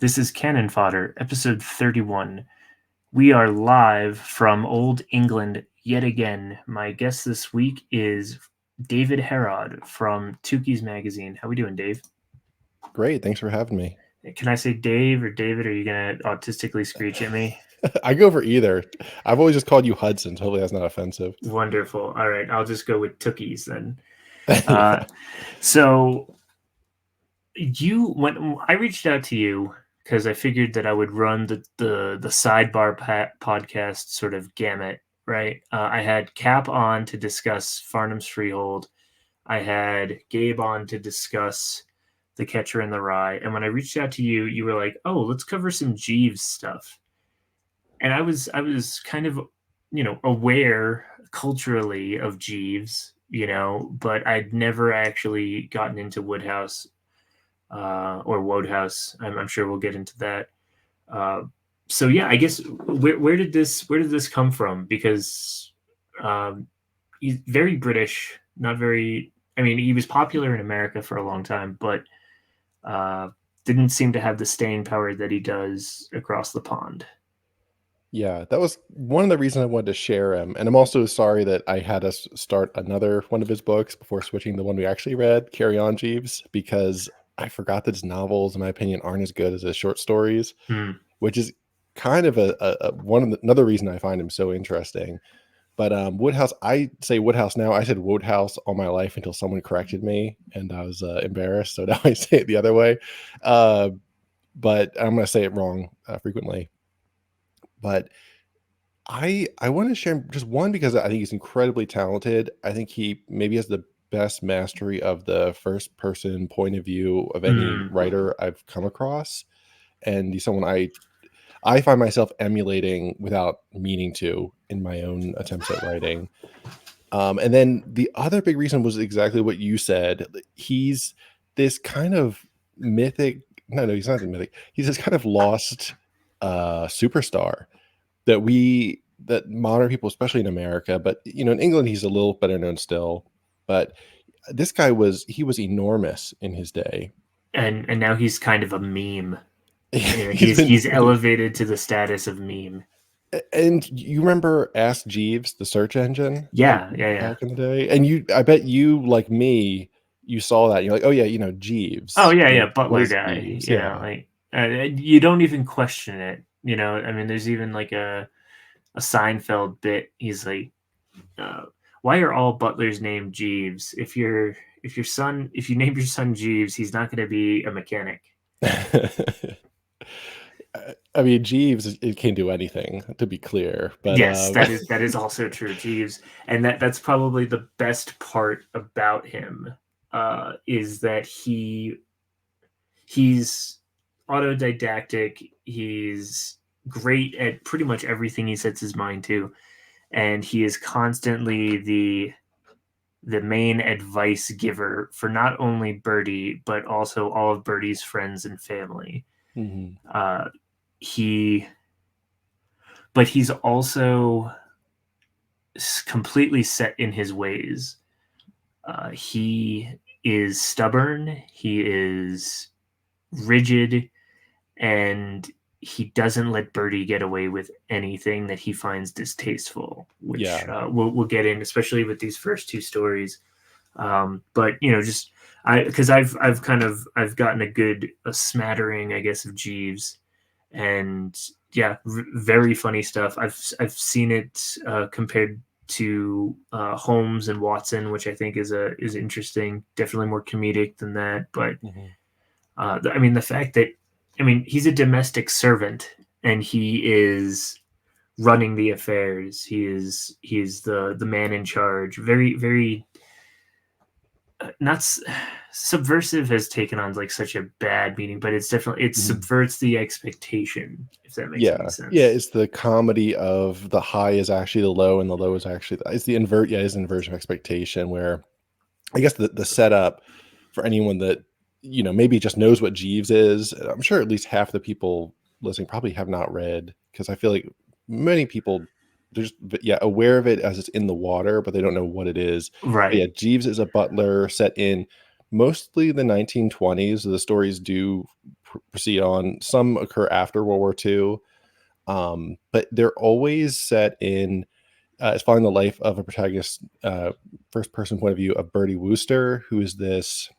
This is Canon Fodder, episode 31. We are live from Old England yet again. My guest this week is David Herod from Tukey's Magazine. How we doing, Dave? Great, thanks for having me. Can I say Dave or David? Or are you going to autistically screech at me? I go for either. I've always just called you Hudson, so hopefully that's not offensive. Wonderful. All right, I'll just go with Tukey's then. Yeah. So when I reached out to you because I figured that I would run the sidebar podcast sort of gamut, right? I had Cap on to discuss Farnham's Freehold. I had Gabe on to discuss The Catcher in the Rye. And when I reached out to you, you were like, "Oh, let's cover some Jeeves stuff." And I was kind of, aware culturally of Jeeves, but I'd never actually gotten into Wodehouse. Or Wodehouse. I'm sure we'll get into that. So yeah, I guess where did this come from? Because he's very British, not very. I mean, he was popular in America for a long time, but didn't seem to have the staying power that he does across the pond. Yeah, that was one of the reasons I wanted to share him. And I'm also sorry that I had us start another one of his books before switching the one we actually read, On Jeeves, because I forgot that his novels, in my opinion, aren't as good as his short stories, which is kind of another reason I find him so interesting. But Wodehouse, I say Wodehouse now. I said Wodehouse all my life until someone corrected me, and I was embarrassed. So now I say it the other way. But I'm going to say it wrong frequently. But I want to share just one because I think he's incredibly talented. I think he maybe has the best mastery of the first person point of view of any writer I've come across. And he's someone I find myself emulating without meaning to in my own attempts at writing. And then the other big reason was exactly what you said. He's this kind of mythic. No, he's not mythic. He's this kind of lost superstar that modern people, especially in America, but in England, he's a little better known still. But this guy was enormous in his day. And now he's kind of a meme. He's elevated to the status of meme. And you remember Ask Jeeves, the search engine? Yeah. Back in the day. And I bet you, like me, you saw that. And you're like, oh yeah, Jeeves. Oh yeah, Butler guy. Jeeves? You don't even question it. I mean, there's even like a Seinfeld bit. He's like, why are all butlers named Jeeves? If you name your son Jeeves, he's not going to be a mechanic. I mean, Jeeves, it can do anything, to be clear. But yes, that is also true, Jeeves, and that's probably the best part about him, is that he's autodidactic. He's great at pretty much everything he sets his mind to, and he is constantly the main advice giver for not only Birdie but also all of Birdie's friends and family. But he's also completely set in his ways. He is stubborn, he is rigid, and he doesn't let Birdie get away with anything that he finds distasteful, which we'll get in, especially with these first two stories. But because I've gotten a smattering, I guess, of Jeeves, and yeah, very funny stuff. I've seen it compared to Holmes and Watson, which I think is interesting. Definitely more comedic than that, but I mean, the fact that he's a domestic servant and he is running the affairs. He's the man in charge. Very, very not subversive has taken on like such a bad meaning, but it's definitely subverts the expectation, if that makes any sense. Yeah, it's the comedy of the high is actually the low and the low is actually it's the inversion of expectation, where I guess the setup for anyone that maybe just knows what Jeeves is. I'm sure at least half the people listening probably have not read, because I feel like many people they're just aware of it as it's in the water, but they don't know what it is. Right. But yeah, Jeeves is a butler set in mostly the 1920s. The stories do proceed on. Some occur after World War II, but they're always set in. It's following the life of a protagonist, first person point of view of Bertie Wooster, who is this.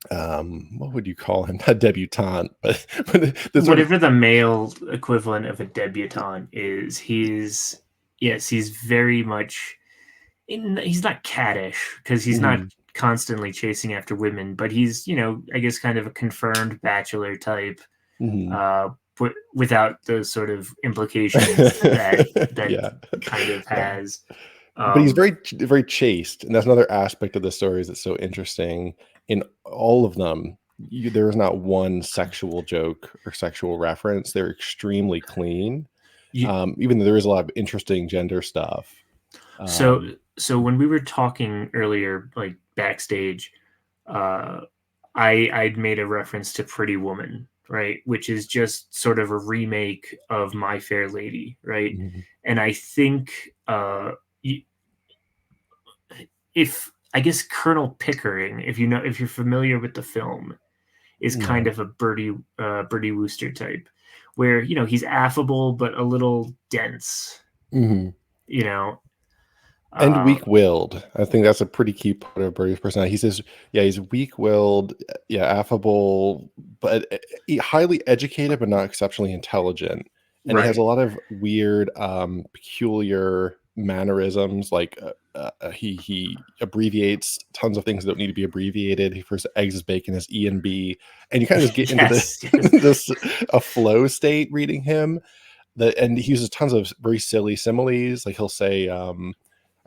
What would you call him? Not debutante, but the sort of Whatever the male equivalent of a debutante is, he's very much he's not caddish because he's not Mhm. constantly chasing after women, but he's, I guess kind of a confirmed bachelor type, Mhm. without the sort of implications that Yeah. kind of Yeah. has. But he's very very chaste, and that's another aspect of the stories that's so interesting. In all of them, there is not one sexual joke or sexual reference. They're extremely clean, you, even though there is a lot of interesting gender stuff. so Um, so when we were talking earlier, like backstage, uh, I'd made a reference to Pretty Woman, right, which is just sort of a remake of My Fair Lady, right? mhm, And I think if I guess Colonel Pickering, if you're familiar with the film, is kind no. of a Bertie Wooster type, where he's affable but a little dense, Mhm. you know. And Uh, weak-willed. I think that's a pretty key part of Birdie's personality. He says, yeah, he's weak-willed, yeah, affable, but highly educated, but not exceptionally intelligent. And he has a right. lot of weird, peculiar mannerisms. Like he abbreviates tons of things that don't need to be abbreviated. He refers to eggs as bacon as E and B, and you kind of just get into the Yes, yes. this a flow state reading him. And he uses tons of very silly similes. Like he'll say, I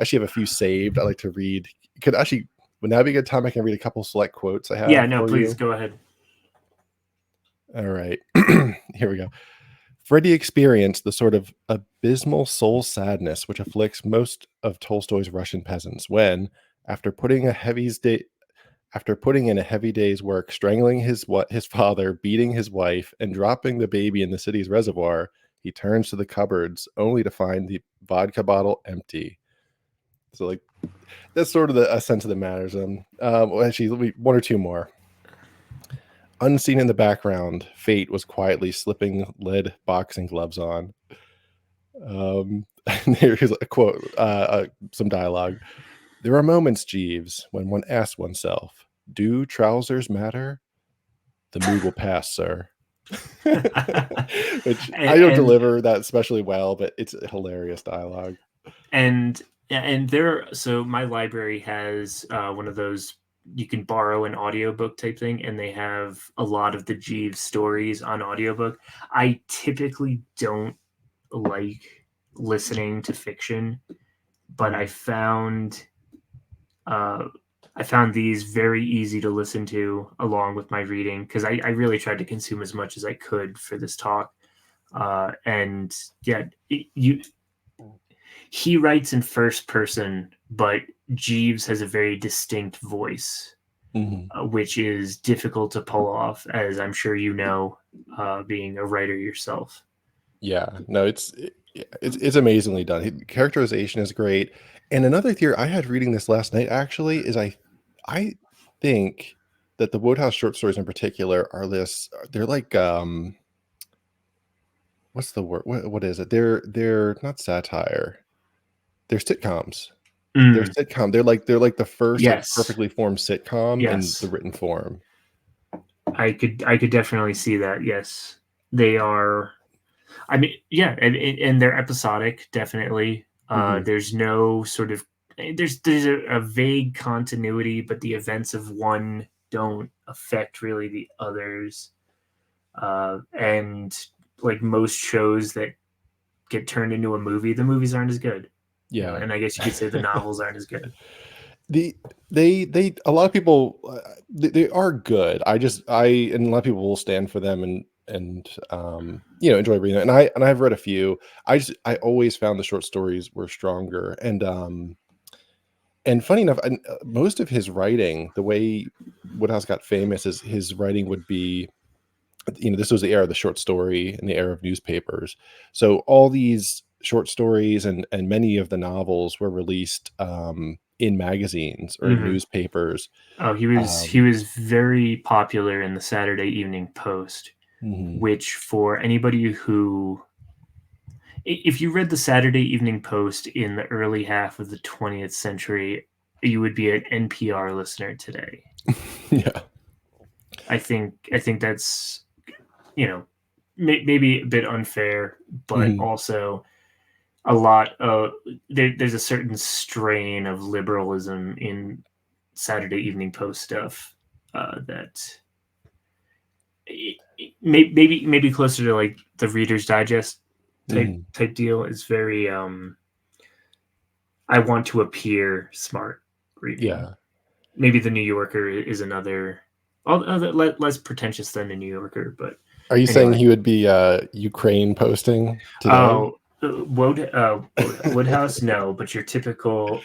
actually have a few saved. I like to read. Could actually, would that be a good time? I can read a couple select quotes I Yeah, have no, for please you. go ahead. All right. Here we go. Freddie experienced the sort of abysmal soul sadness which afflicts most of Tolstoy's Russian peasants when, after putting a after putting in a heavy day's work, strangling his father, beating his wife, and dropping the baby in the city's reservoir, he turns to the cupboards only to find the vodka bottle empty. So, like, that's sort of a sense of the mannerism. Well, actually, let me one or two more. Unseen in the background, Fate was quietly slipping lead boxing gloves on. And here's a quote, some dialogue. There are moments, Jeeves, when one asks oneself, do trousers matter? The mood will pass, sir. Which I don't and deliver that especially well, but it's hilarious dialogue. and and there, so my library has one of those you can borrow an audiobook type thing, and they have a lot of the Jeeves stories on audiobook. I typically don't like listening to fiction, but Mhm. uh, I found these very easy to listen to along with my reading because I really tried to consume as much as I could for this talk. And yeah, he writes in first person, but Jeeves has a very distinct voice, Mhm. which is difficult to pull off, as I'm sure being a writer yourself. Yeah, no, it's amazingly done. Characterization is great. And another theory I had reading this last night actually is I think that the Wodehouse short stories in particular are this they're like what's the word? What is it? They're not satire. They're sitcoms. They're Mm, sitcom. They're like the first like yes, perfectly formed sitcom in the yes, written form. I could definitely see that. Yes, they are. I mean, yeah, and they're episodic, definitely. Mhm. There's no sort of there's a vague continuity, but the events of one don't affect really the others. And like most shows that get turned into a movie, the movies aren't as good. Yeah. And I guess you could say the novels aren't as good. The they a lot of people they are good. I and a lot of people will stand for them and enjoy reading it. And I've read a few. I always found the short stories were stronger and funny enough, most of his writing, the way Woodhouse got famous is his writing would be this was the era of the short story and the era of newspapers. So all these short stories and many of the novels were released in magazines or in newspapers. Oh, he was very popular in the Saturday Evening Post, which for anybody who, if you read the Saturday Evening Post in the early half of the 20th century, you would be an NPR listener today. Yeah. I think that's, maybe a bit unfair, but also a lot of there's a certain strain of liberalism in Saturday Evening Post stuff that maybe closer to like the Reader's Digest type deal is very I want to appear smart reading. Yeah. Maybe the New Yorker is another, less pretentious than the New Yorker, but are you saying he would be Ukraine posting today? Oh, Wodehouse, no, but your typical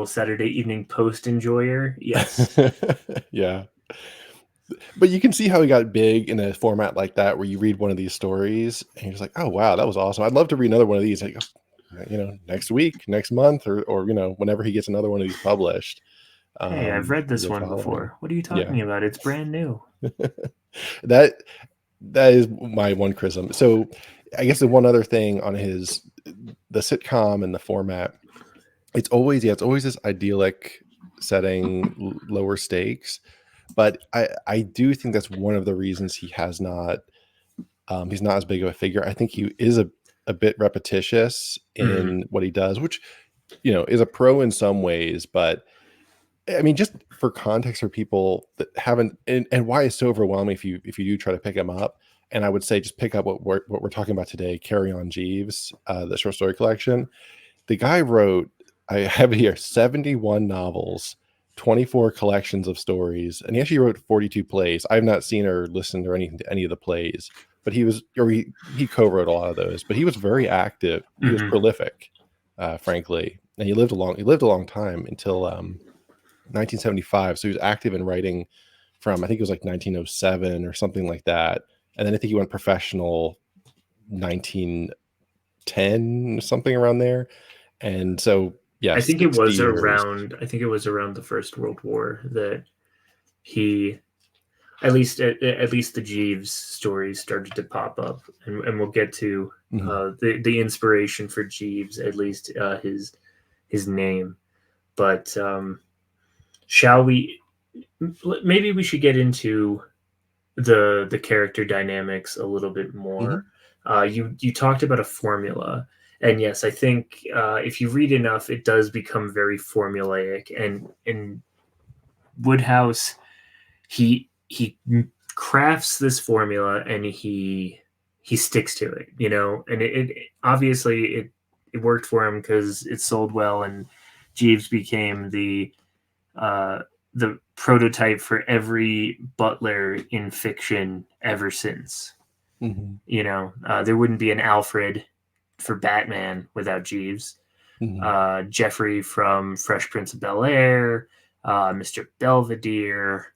Saturday Evening Post enjoyer, yes. Yeah. But you can see how he got big in a format like that, where you read one of these stories and you're just like, oh, wow, that was awesome. I'd love to read another one of these, like, next week, next month, or whenever he gets another one of these published. Hey, I've read this you'll one follow him. before. What are you talking about? It's brand new. That is my one criticism. So I guess the one other thing on the sitcom and the format, it's always this idyllic setting, lower stakes. But I do think that's one of the reasons he has not, he's not as big of a figure. I think he is a bit repetitious in what he does, which, is a pro in some ways. But I mean, just for context for people that haven't, and why it's so overwhelming if you do try to pick him up. And I would say just pick up what we're talking about today, Carry On Jeeves, the short story collection. The guy wrote, I have here, 71 novels, 24 collections of stories, and he actually wrote 42 plays. I've not seen or listened or anything to any of the plays, but he co-wrote a lot of those. But he was very active. He was prolific, frankly, and he lived a long time until 1975. So he was active in writing from, I think it was like 1907 or something like that, and then I think he went professional 1910, something around there. And so, yeah, I think it was 60 years. around the First World War that he, at least the Jeeves stories started to pop up, and we'll get to the inspiration for Jeeves, at least his name. But shall we? Maybe we should get into the character dynamics a little bit more. You talked about a formula, and yes, I think if you read enough, it does become very formulaic. And in Wodehouse, he crafts this formula and he sticks to it, and it obviously it worked for him because it sold well, and Jeeves became the prototype for every butler in fiction ever since. There wouldn't be an Alfred for Batman without Jeeves. Jeffrey from Fresh Prince of Bel-Air, Mr. Belvedere,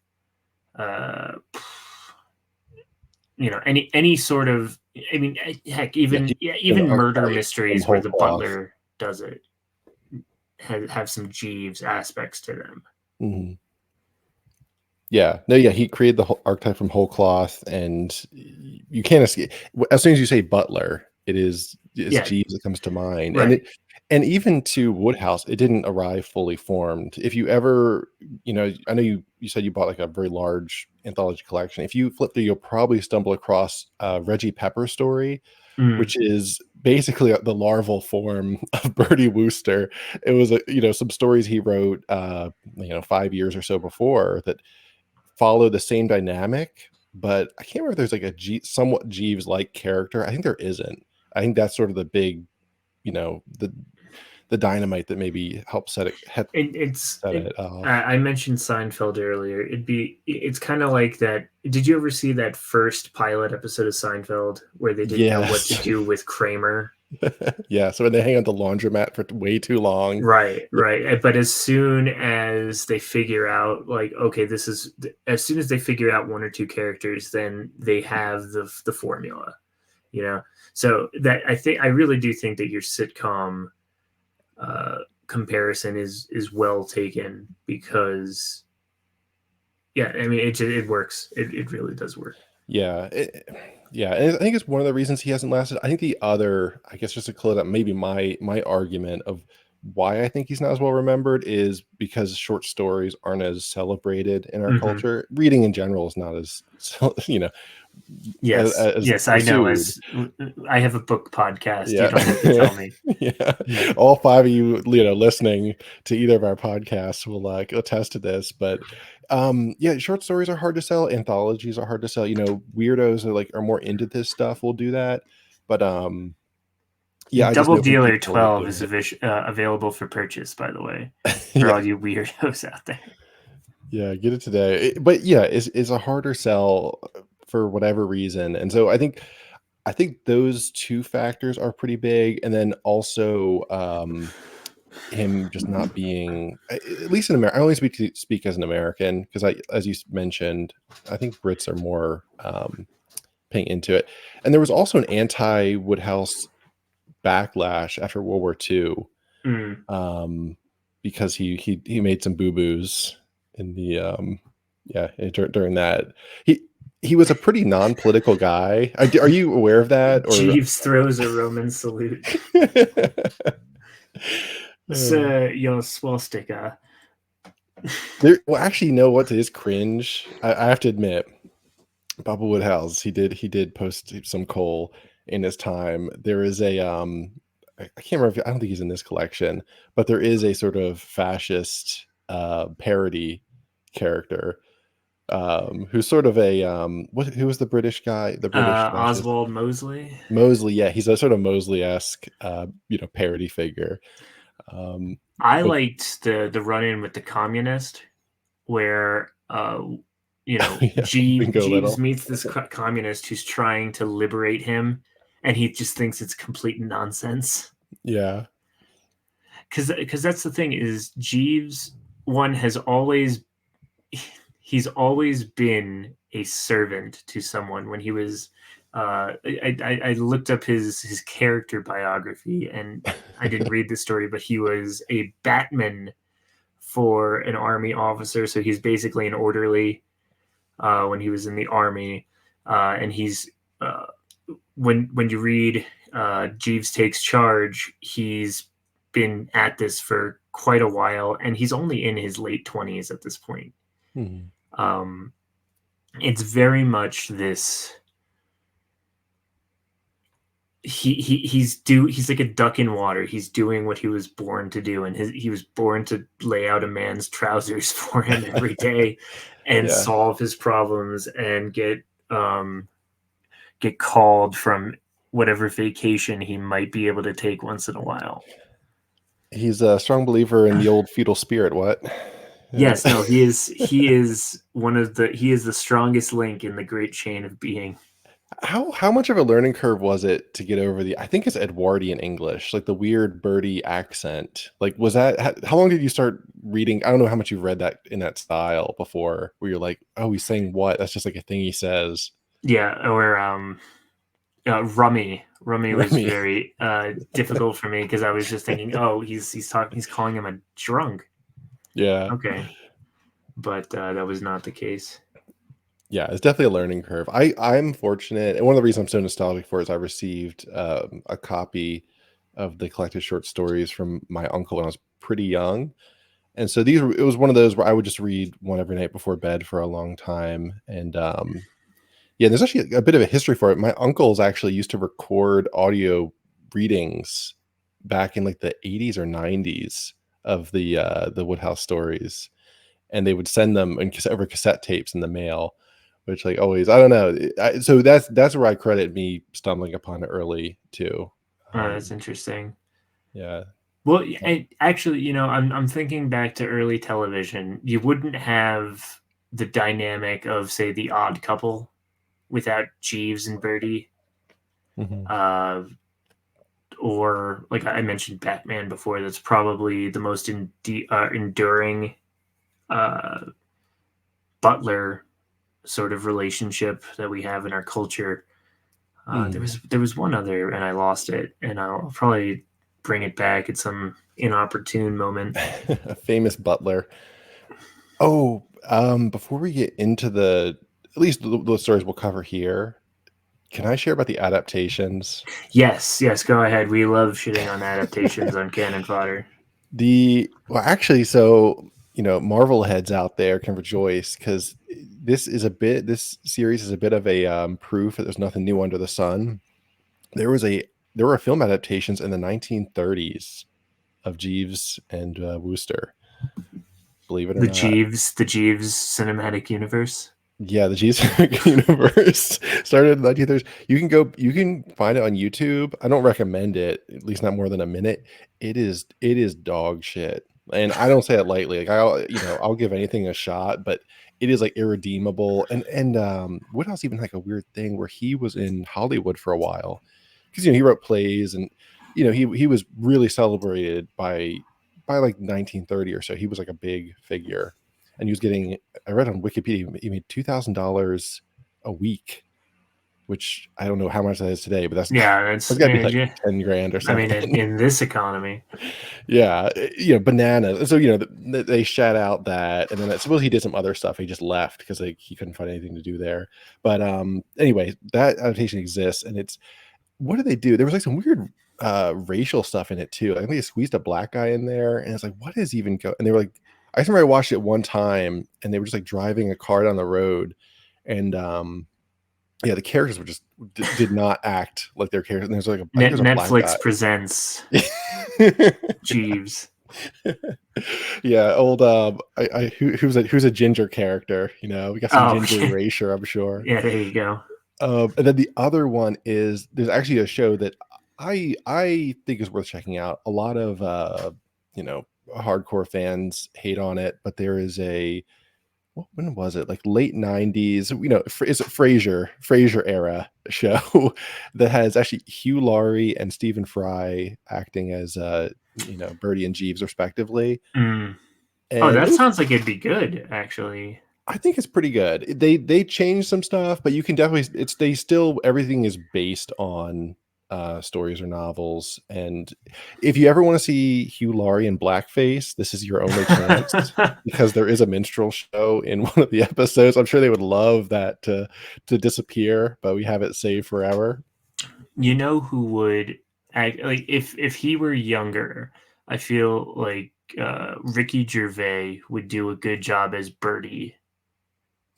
any sort of, I mean, heck, even murder mysteries where the butler does it have some Jeeves aspects to them. He created the whole archetype from whole cloth, and you can't escape. As soon as you say butler, it's Jeeves that comes to mind. Right. And even to Wodehouse, it didn't arrive fully formed. If you ever, I know you said you bought like a very large anthology collection. If you flip through, you'll probably stumble across Reggie Pepper's story, which is basically the larval form of Bertie Wooster. It was some stories he wrote 5 years or so before that follow the same dynamic, but I can't remember if there's like a somewhat Jeeves-like character. I think there isn't. I think that's sort of the big, the dynamite that maybe helps set it off. I mentioned Seinfeld earlier. It's kind of like that. Did you ever see that first pilot episode of Seinfeld where they didn't know what to do with Kramer? Yeah, so when they hang out the laundromat for way too long. Right. But as soon as they figure out, like, okay, as soon as they figure out one or two characters, then they have the formula, So that I really do think that your sitcom comparison is well taken, because yeah, I mean it works. It really does work. Yeah, yeah, and I think it's one of the reasons he hasn't lasted. I think the other, I guess, just to close up, maybe my argument of why I think he's not as well remembered is because short stories aren't as celebrated in our Hmm. culture. Reading in general is not as Yes, as yes, I know. pursued. As I have a book podcast, you Yeah. don't need to tell me. Yeah. Yeah. All five of you, listening to either of our podcasts will attest to this. But yeah, short stories are hard to sell. Anthologies are hard to sell. Weirdos are more into this stuff will do that. But yeah, I just Double know from Dealer people like 12 doing is it. available for purchase, by the way, for Yeah. all you weirdos out there. Yeah, get it today. But yeah, it's a harder sell for whatever reason. And so I think those two factors are pretty big. And then also him just not being, at least in America. I only speak as an American because as you mentioned, I think Brits are more paying into it. And there was also an anti-Wodehouse backlash after World War II, Mm. because he made some boo-boos in the during that. He was a pretty non-political guy. Are you aware of that? Or Jeeves throws a Roman salute. Uh, Swastika. well, actually, you know what is cringe? I have to admit, Baba Woodhouse, he did post some coal in his time. There is a I can't remember. I don't think he's in this collection, but there is a sort of fascist parody character, who's sort of a who was the British guy, the British fascist Oswald Mosley. Mosley. Yeah, he's a sort of Mosley-esque parody figure. I But liked the run in with the communist, where yeah, Bingo Jeeves Little. meets this communist who's trying to liberate him, and he just thinks it's complete nonsense. Yeah. Because that's the thing, is Jeeves one has always he's always been a servant to someone. When he was I looked up his character biography, and I didn't read the story, but he was a batman for an army officer, so he's basically an orderly when he was in the army, and he's when you read Jeeves Takes Charge, he's been at this for quite a while, and he's only in his late 20s at this point. Mhm. Um, it's very much this. He's like a duck in water. He's doing what he was born to do, and he was born to lay out a man's trousers for him every day, and Yeah. solve his problems, and get called from whatever vacation he might be able to take once in a while. He's a strong believer in the old feudal spirit. What? Yes, no, he is the strongest link in the great chain of being. How much of a learning curve was it to get over I think it's Edwardian English, like the weird birdie accent? Like, was that how long did you start reading? I don't know how much you've read that in that style before, where you're like, oh, he's saying what? That's just like a thing he says. Yeah, or Rummy. Rummy was Remy. very difficult for me, because I was just thinking, oh, he's calling him a drunk. Yeah. Okay, but that was not the case. Yeah, it's definitely a learning curve. I'm fortunate, and one of the reasons I'm so nostalgic for is I received a copy of the collected short stories from my uncle when I was pretty young, and so it was one of those where I would just read one every night before bed for a long time. And yeah, there's actually a bit of a history for it. My uncles actually used to record audio readings back in like the 80s or 90s of the Woodhouse stories, and they would send them over cassette tapes in the mail, which like always, I don't know. So that's where I credit me stumbling upon it early too. That's interesting. Yeah. Well, actually, I'm thinking back to early television. You wouldn't have the dynamic of, say, The Odd Couple without Jeeves and Bertie, Mhm. uh, or like I mentioned, Batman before. That's probably the most enduring uh, butler sort of relationship that we have in our culture. There Mm. was one other, and I lost it, and I'll probably bring it back at some inopportune moment. A famous butler. Oh, before we get into at least the stories we'll cover here, can I share about the adaptations? Yes, yes, go ahead. We love shitting on adaptations on Canon Fodder. Well, actually, so Marvel heads out there can rejoice because this series is a bit of a proof that there's nothing new under the sun. There were film adaptations in the 1930s of Jeeves and Wooster. Believe it or not. The Jeeves cinematic universe. Yeah, the Jeeves universe started in the 1930s. You can find it on YouTube. I don't recommend it, at least not more than a minute. It is dog shit. And I don't say it lightly. Like I'll give anything a shot, but it is like irredeemable. And Woodhouse even like a weird thing where he was in Hollywood for a while. Because he wrote plays and he was really celebrated by like 1930 or so. He was like a big figure. And he was getting, I read on Wikipedia, he made $2,000 a week, which I don't know how much that is today, but that's that's got to be like yeah. 10 grand or I mean, something. in this economy. Yeah, bananas. So they shout out that, and then I suppose he did some other stuff. He just left because he couldn't find anything to do there. But anyway, that adaptation exists, and it's, what did they do? There was like some weird racial stuff in it too. I think they squeezed a black guy in there, and it's like, what is even go? And they were like, I remember I watched it one time, and they were just like driving a car down the road, and yeah, the characters were just did not act like their characters. And there's like I think there's a black guy. Netflix presents Jeeves. Yeah, old who's a ginger character? We got some ginger erasure, I'm sure. Yeah, there you go. And then the other one is, there's actually a show that I think is worth checking out. A lot of hardcore fans hate on it, but there is when was it, like late 90s, is it Frasier era show that has actually Hugh Laurie and Stephen Fry acting as Birdie and Jeeves respectively. And that sounds like it'd be good, actually. I think it's pretty good. They changed some stuff, but you can definitely, everything is based on stories or novels. And if you ever want to see Hugh Laurie in blackface, this is your only chance, because there is a minstrel show in one of the episodes. I'm sure they would love that to disappear, but we have it saved forever. You know who would act, like, if he were younger? I feel like Ricky Gervais would do a good job as Birdie.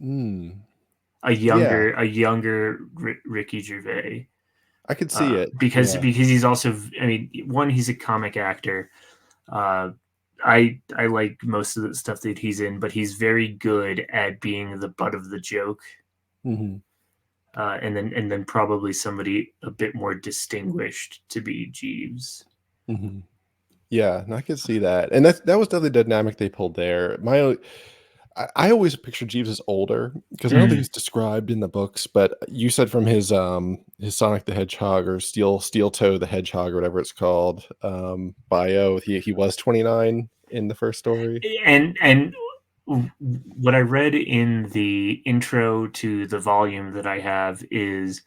A younger Ricky Gervais. I could see it because he's also, I mean, one, he's a comic actor. I like most of the stuff that he's in, but he's very good at being the butt of the joke. Mm-hmm. And then probably somebody a bit more distinguished to be Jeeves. Mm-hmm. Yeah, and I could see that, and that was definitely the dynamic they pulled there. I always pictured Jeeves as older, because I don't think he's described in the books, but you said from his Sonic the Hedgehog or Steel Toe the Hedgehog or whatever it's called bio, he was 29 in the first story. And what I read in the intro to the volume that I have is,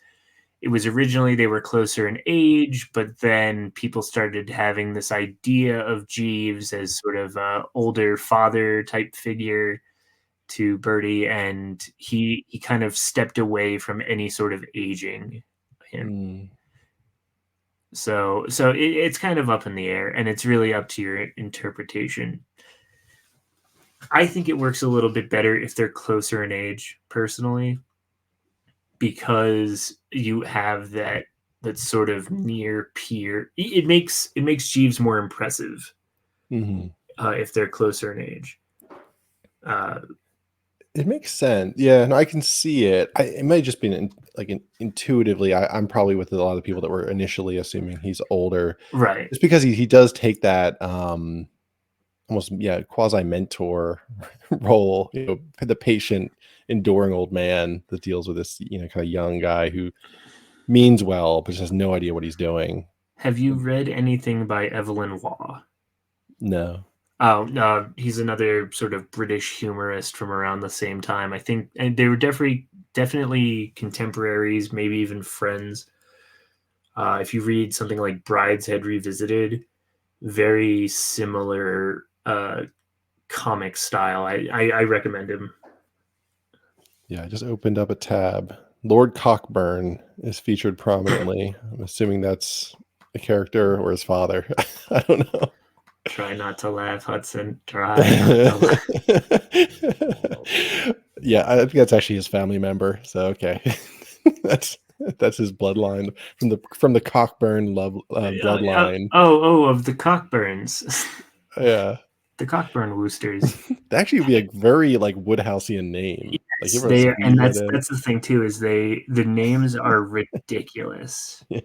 it was originally they were closer in age, but then people started having this idea of Jeeves as sort of a older father type figure to Birdie, and he kind of stepped away from any sort of aging him. So it's kind of up in the air, and it's really up to your interpretation. I think it works a little bit better if they're closer in age, personally, because you have that sort of near peer. It makes Jeeves more impressive if they're closer in age. It makes sense. Yeah, and I can see it. It might just be intuitively. I'm probably with a lot of people that were initially assuming he's older, right? It's because he does take that almost quasi mentor role. The patient, enduring old man that deals with this kind of young guy who means well but just has no idea what he's doing. Have you read anything by Evelyn Waugh? No. Oh, no, he's another sort of British humorist from around the same time. I think, and they were definitely contemporaries, maybe even friends. If you read something like Brideshead Revisited, very similar comic style. I recommend him. Yeah, I just opened up a tab. Lord Cockburn is featured prominently. I'm assuming that's a character or his father. I don't know. Try not to laugh, Hudson. Try not to laugh. Yeah, I think that's actually his family member. So okay, that's his bloodline from the Cockburn bloodline. Of the Cockburns. Yeah, The Cockburn Woosters. that actually would be a very like Woodhouseian name. Like Yes, if it was they are, and Weed in. that's the thing too, is the names are ridiculous. Yeah.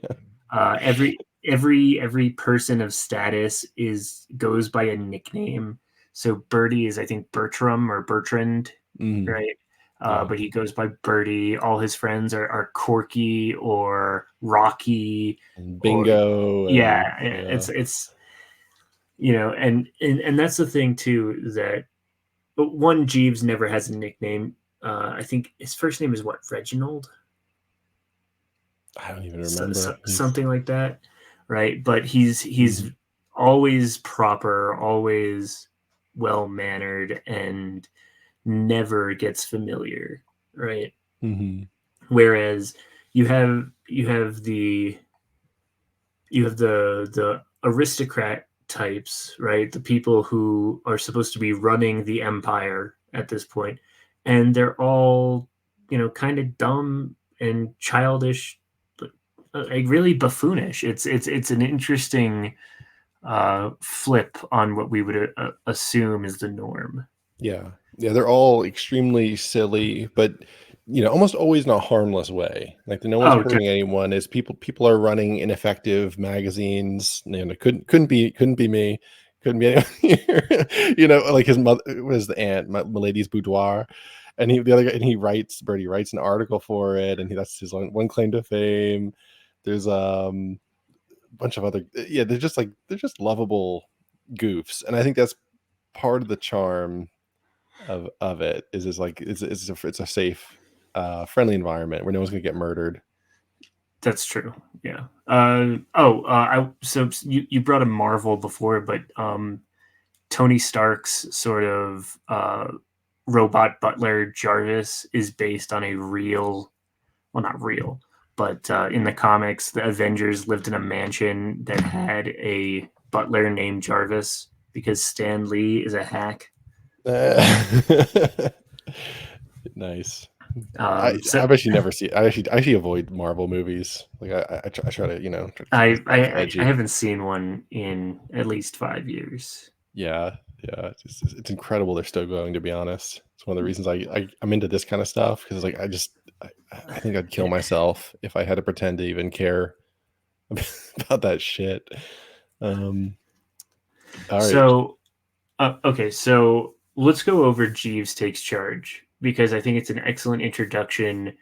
Every person of status goes by a nickname. So Bertie is, I think, Bertram or Bertrand, Mm, right? yeah. But he goes by Bertie. All his friends are Corky or Rocky, And or Bingo and yeah, yeah. it's and that's the thing too, that but one Jeeves never has a nickname. I think his first name is what, Reginald, I don't even remember. He's something like that, right? But he's mhm, always proper, always well mannered, and never gets familiar, right? mhm, Whereas you have the aristocrat types, right? The people who are supposed to be running the empire at this point, and they're all, kind of dumb and childish, but like really buffoonish. It's an interesting flip on what we would assume is the norm. yeah. Yeah, they're all extremely silly, but almost always in a harmless way. Like no one's Oh, hurting anyone. Is people are running ineffective magazines. Couldn't be me. Couldn't be anyone here. Like his mother was the aunt, Milady's boudoir. And the other guy, and Bertie writes an article for it, and that's his one claim to fame. There's bunch of other yeah, they're just lovable goofs, and I think that's part of the charm of it is like it's a safe friendly environment where no one's gonna get murdered. that's true. Yeah. So you brought a Marvel before, but Tony Stark's sort of robot butler Jarvis is based on a real, well, not real, but in the comics, the Avengers lived in a mansion that had a butler named Jarvis because Stan Lee is a hack. Nice. So I've actually never seen. I actually avoid Marvel movies. Like I try to try to keep I, myself I edgy. haven't seen one in at least 5 years. Yeah, yeah. It's incredible they're still going. To be honest, it's one of the reasons I'm into this kind of stuff because like I think I'd kill myself if I had to pretend to even care about that shit. Um. All right. So okay, so let's go over Jeeves Takes Charge because I think it's an excellent introduction.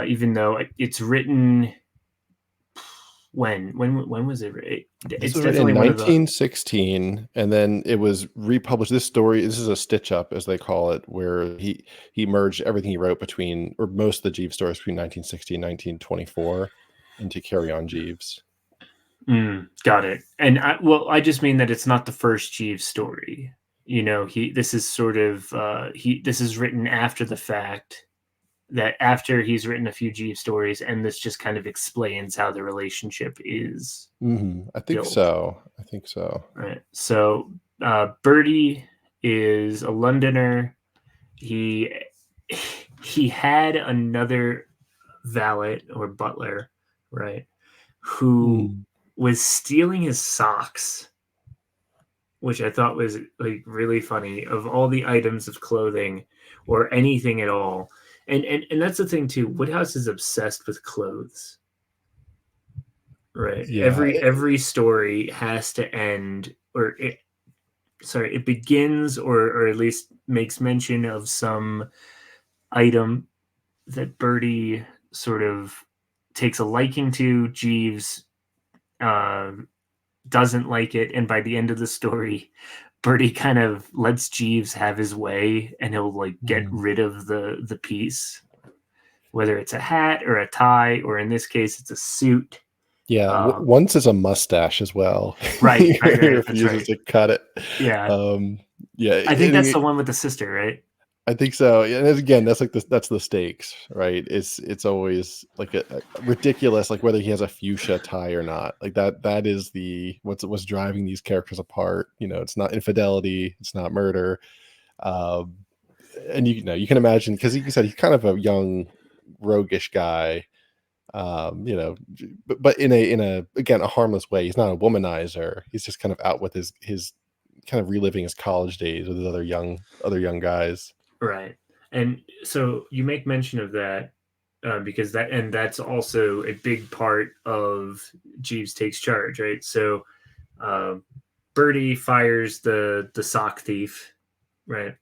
Even though it's written, when was it written? This It's was written in definitely one of the 1916, and then it was republished. This is a stitch up, as they call it, where he merged everything he wrote between, or most of the Jeeves stories between 1960 and 1924 into Carry On Jeeves. got it. And I just mean that it's not the first Jeeves story. This is sort of this is written after the fact. That after he's written a few Jeeves stories, and this just kind of explains how the relationship is I think built. so. I think so. Right. So Bertie is a Londoner. He he had another valet or butler, right, who Mhm. was stealing his socks, which I thought was like really funny, of all the items of clothing or anything at all. And that's the thing too. Woodhouse is obsessed with clothes, right? Yeah. Every story has to end, or it begins, or at least makes mention of some item that Bertie sort of takes a liking to. Jeeves uh, doesn't like it, and by the end of the story, Bertie kind of lets Jeeves have his way, and he'll like get Mhm. rid of the piece, whether it's a hat or a tie, or in this case, it's a suit. Yeah, Um, once is a mustache as well. right, He right, right. That's refuses right. to cut it. Yeah, Um, yeah, I think and that's the one with the sister, right? I think so. Yeah, and again, that's like that's the stakes, right? It's always like a ridiculous, like whether he has a fuchsia tie or not. Like that is the what's driving these characters apart. You know, it's not infidelity, it's not murder. Um, and you know, you can imagine because you said he's kind of a young, roguish guy. You know, but in a again a harmless way. He's not a womanizer. He's just kind of out with his kind of reliving his college days with his other young guys. Right. And so you make mention of that because that's also a big part of Jeeves takes charge, right? So uh, Birdie fires the sock thief, right?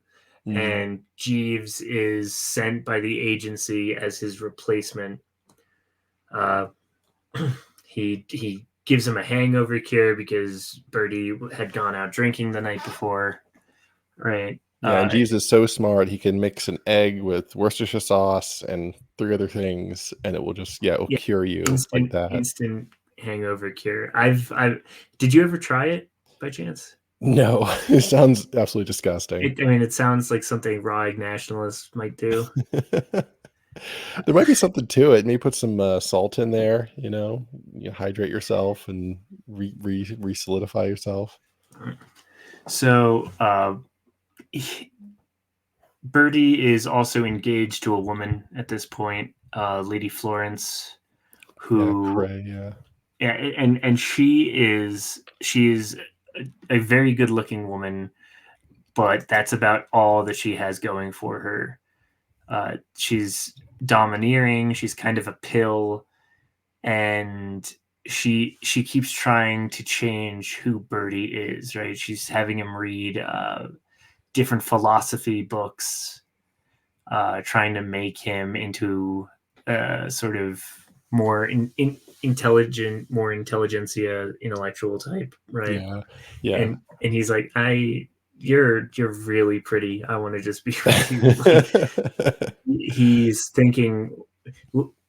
Mhm. And Jeeves is sent by the agency as his replacement. Uh, he gives him a hangover cure because Birdie had gone out drinking the night before, right? Yeah, and Jeeves is so smart, he can mix an egg with Worcestershire sauce and 3 other things, and it will just yeah, it'll Yeah, cure you like instant that. instant hangover cure. I've did you ever try it by chance? No, it sounds absolutely disgusting. I mean, it sounds like something raw egg nationalists might do. There might be something to it. Maybe put some, salt in there, you hydrate yourself and re-solidify yourself. So Birdie is also engaged to a woman at this point, Lady Florence, Yeah, who cray, yeah. yeah, and she is a very good looking woman, but that's about all that she has going for her. She's domineering. She's kind of a pill, and she keeps trying to change who Birdie is. Right? She's having him read different philosophy books, trying to make him into sort of more intelligent, more intelligentsia, intellectual type, right? Yeah, yeah. And he's like, you're really pretty. I want to just be with you. Like he's thinking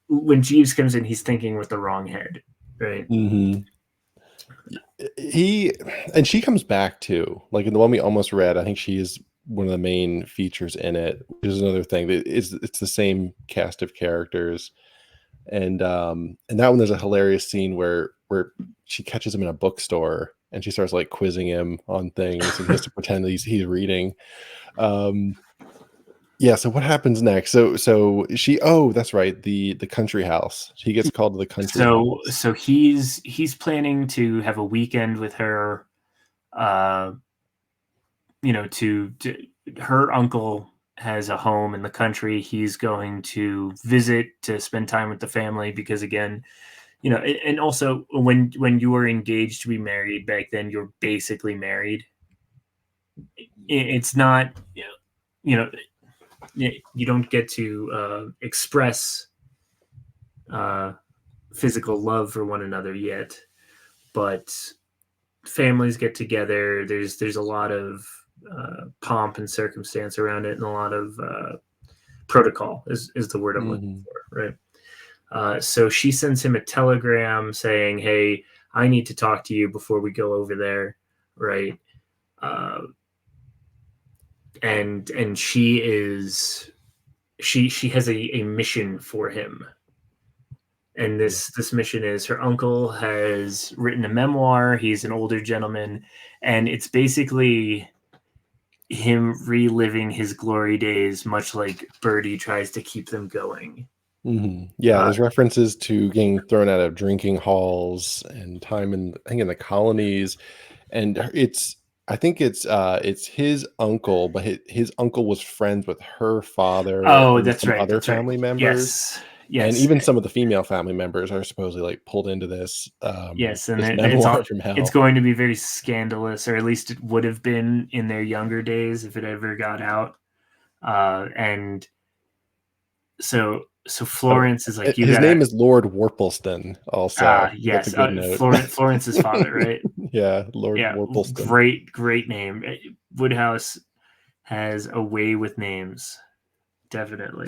when Jeeves comes in, he's thinking with the wrong head, right? Mhm. He and she comes back too. Like in the one we almost read, I think she is one of the main features in it, which is another thing that is it's the same cast of characters. And that one there's a hilarious scene where she catches him in a bookstore and she starts like quizzing him on things and he has to pretend that he's reading. Um yeah, so what happens next? So she oh, that's right, the country house. He gets called to the country So house. so he's planning to have a weekend with her. Uh, to her uncle has a home in the country. He's going to visit to spend time with the family because again, and also when you were engaged to be married back then, you're basically married. It's not, you know, you don't get to express uh, physical love for one another yet, but families get together. There's a lot of pomp and circumstance around it, and a lot of protocol is the word I'm looking Mhm. for, right? So she sends him a telegram saying, "Hey, I need to talk to you before we go over there," right? Uh, and she has a mission for him, and Yeah. this mission is her uncle has written a memoir. He's an older gentleman, and it's basically him reliving his glory days, much like Birdie tries to keep them going. Mhm. Yeah, Uh, there's references to getting thrown out of drinking halls and time in I think in the colonies, and I think it's his uncle, but his uncle was friends with her father oh, and that's some right. other That's right. family members, Yes, and yes, even some of the female family members are supposedly, like, pulled into yes, and this it's all. memoir from It's hell. going to be very scandalous, or at least it would have been in their younger days if it ever got out. And so Oh, Florence is like, you his gotta. name is Lord Worplesdon also. That's a Yes, good note. Florence's father, right? Yeah, Lord Yeah, Worplesdon. great name. Woodhouse has a way with names. definitely.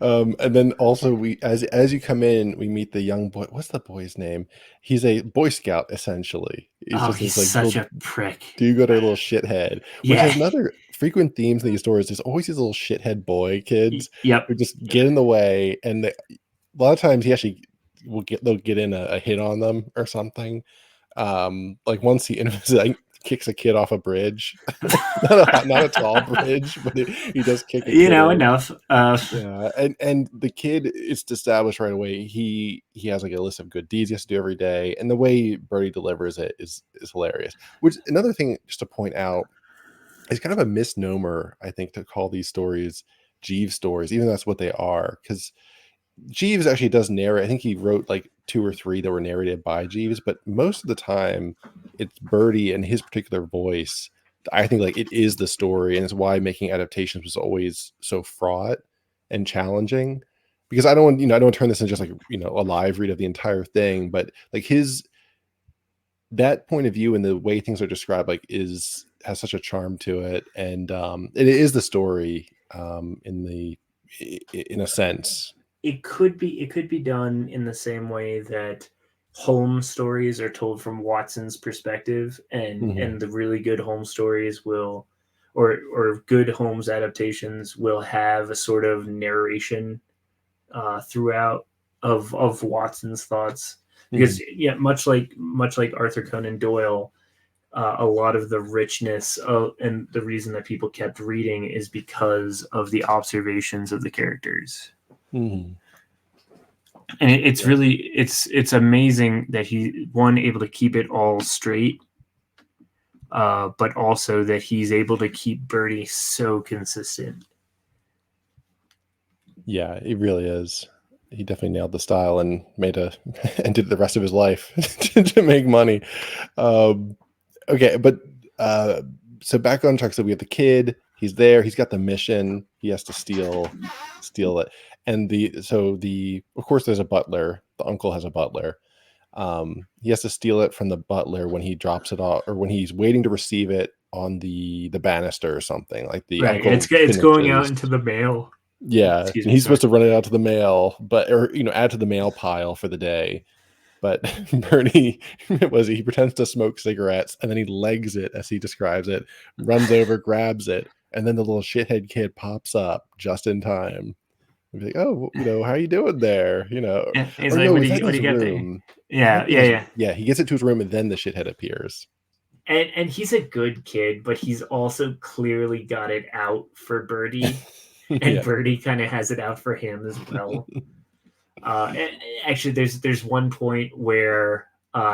And then also we as you come in, we meet the young boy. What's the boy's name? He's a Boy Scout essentially. He's Oh, just he's this like such little a prick. do-gooder little shithead, which Yeah. has another frequent themes in these stories. There's always these little shithead boy kids Yep. who just get in the way, and a lot of times he actually they'll get in a hit on them or something. Like once he like, kicks a kid off a bridge, not a tall bridge, but he does kick a You kid know, in. enough. Yeah, and the kid is established right away. He has like a list of good deeds he has to do every day, and the way Birdie delivers it is hilarious. Which another thing just to point out is kind of a misnomer, I think, to call these stories Jeeves stories, even though that's what they are, because Jeeves actually does narrate. I think he wrote like 2 or 3 that were narrated by Jeeves, but most of the time it's Birdie and his particular voice. I think like it is the story, and it's why making adaptations was always so fraught and challenging. Because I don't want, I don't want to turn this into just like, a live read of the entire thing, but like his that point of view and the way things are described like is has such a charm to it, and it is the story in a sense. It could be done in the same way that Holmes stories are told from Watson's perspective, and Mhm. the really good Holmes stories will, or good Holmes adaptations will have a sort of narration throughout of Watson's thoughts, because Mhm. yeah, much like Arthur Conan Doyle, a lot of the richness and the reason that people kept reading is because of the observations of the characters. Mhm. And it's Yeah. really it's amazing that he one able to keep it all straight, but also that he's able to keep Birdie so consistent. Yeah, it really is. He definitely nailed the style and made a and did the rest of his life to make money. Um, okay, but uh, so back on track. So we have the kid. He's there. He's got the mission. He has to steal it. And the of course there's a butler. The uncle has a butler. He has to steal it from the butler when he drops it off, or when he's waiting to receive it on the banister or something. Like the Right. uncle It's going out finishes. into the mail. Yeah, Excuse and me. he's Sorry. supposed to run it out to the mail, but or add to the mail pile for the day. But Bernie he pretends to smoke cigarettes, and then he legs it as he describes it, runs over, grabs it, and then the little shithead kid pops up just in time. And be like, "Oh, how you doing there?" Yeah, he's Or like, no, "What do is that you in what do his you got there?" room? It Yeah, might be in yeah, his yeah. yeah. He gets it to his room, and then the shithead appears. And he's a good kid, but he's also clearly got it out for Birdie, and Yeah. Birdie kind of has it out for him as well. And actually, there's one point where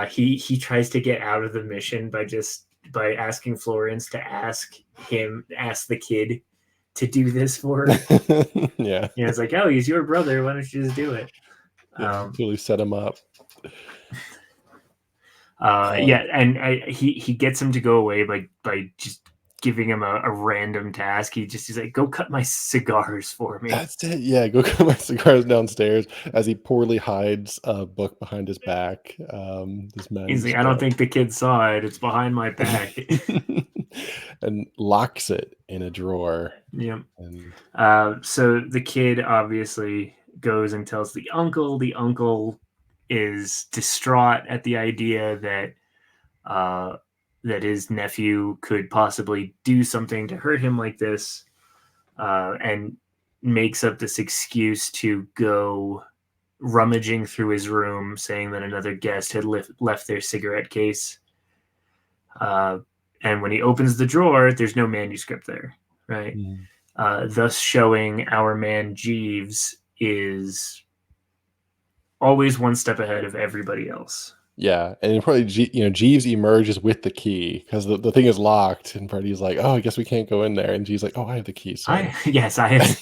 he tries to get out of the mission by asking Florence to ask the kid to do this for her. Yeah. You know, it's like, oh, he's your brother. Why don't you just do it? Yeah. Um, Really set him up. yeah, Um, and he gets him to go away by just giving him a random task. He's like, go cut my cigars for me. That's it. Yeah, go get my cigars downstairs as he poorly hides a book behind his back. This He's like, I don't manuscript. think the kid saw it. It's behind my back. And locks it in a drawer. Yeah. And So the kid obviously goes and tells the uncle. The uncle is distraught at the idea uh, that his nephew could possibly do something to hurt him like this, and makes up this excuse to go rummaging through his room, saying that another guest had left their cigarette case. Uh, and when he opens the drawer, there's no manuscript there, right? mm, Thus showing our man Jeeves is always one step ahead of everybody else. yeah, and probably Jeeves emerges with the key because the thing is locked, and Freddy's like, "Oh, I guess we can't go in there." And Jeeves like, "Oh, I have the key, sir." I yes, I have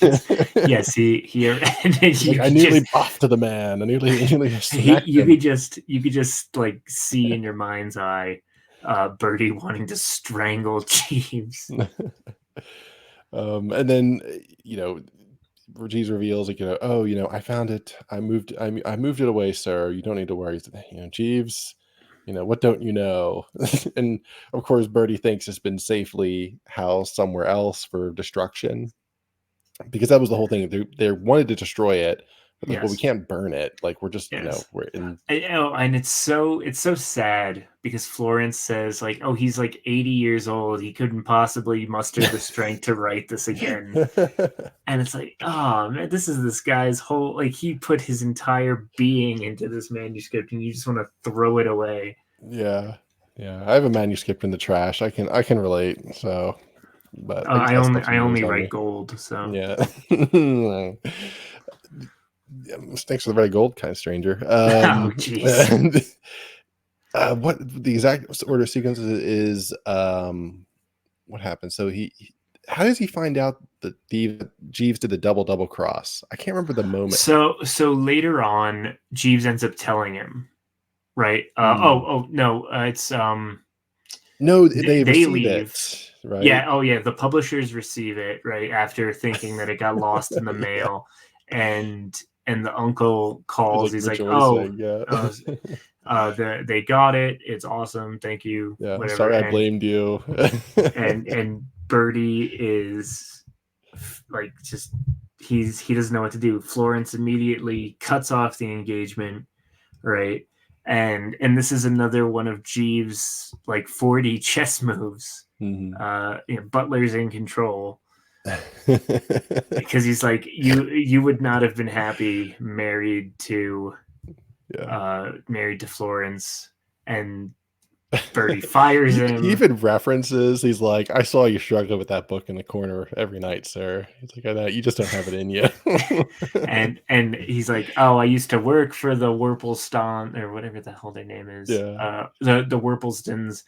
yes. He and then He's like, you "I could nearly just buffed the man. I nearly smacked you him." could just like see in your mind's eye, Birdie wanting to strangle Jeeves. And then Jeeves reveals like, "Oh, I found it. I moved it away, sir. You don't need to worry." Jeeves, what don't you know? And of course, Birdie thinks it's been safely housed somewhere else for destruction. because that was the whole thing. They wanted to destroy it, but like, well, we Yes. can't burn it. Like, we're just, Yes. we're in. And it's so sad because Florence says like, oh, he's like 80 years old. He couldn't possibly muster the strength to write this again. And it's like, oh man, this guy's whole, like, he put his entire being into this manuscript, and you just want to throw it away. Yeah, yeah. I have a manuscript in the trash. I can relate. So, but I I got only stuff some I years only on write me. gold, so Yeah. Yeah, thanks for the very gold kind of stranger. oh jeez. And what the exact order of sequence is what happened? So how does he find out that Jeeves did the double cross? I can't remember the moment. So later on, Jeeves ends up telling him, right? Hmm. Oh no, it's No, they they receive leave. it, right? Yeah, oh yeah, the publishers receive it right after thinking that it got lost in the Yeah, mail, and the uncle it's calls. like He's like, "Oh, rejoicing. Yeah. uh, they got it. It's awesome. Thank you, Yeah. whatever." Sorry, I blamed you. And Birdie is like, just he doesn't know what to do. Florence immediately cuts off the engagement, right? And this is another one of Jeeves' like 40 chess moves. Mhm. Butler's in control because he's like, you would not have been happy Yeah. married to Florence, and Birdie fires He him. even references, he's like, I saw you struggling with that book in the corner every night, sir. He's like, I know, you just don't have it in you. and he's like, oh, I used to work for the Worpleston, or whatever the hell their name is, Yeah. the Worplestons,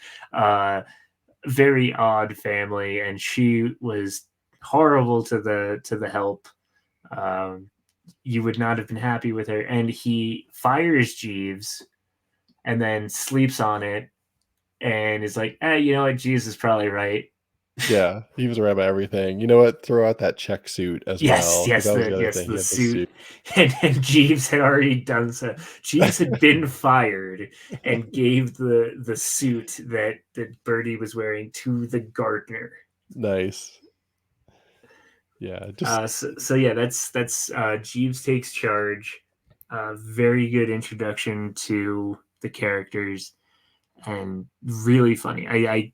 very odd family, and she was horrible to the help. um, you would not have been happy with her. And he fires Jeeves and then sleeps on it and is like, you know what, Jeeves is probably right. Yeah. He was right about everything. You know what? Throw out that check suit as Yes, well. Because yes, that was the other yes, thing. He the had the suit. suit. And Jeeves had already done so. Jeeves had been fired and gave the suit that Birdie was wearing to the gardener. Nice. Yeah. Just So yeah, that's Jeeves takes charge. Very good introduction to the characters, and really funny. I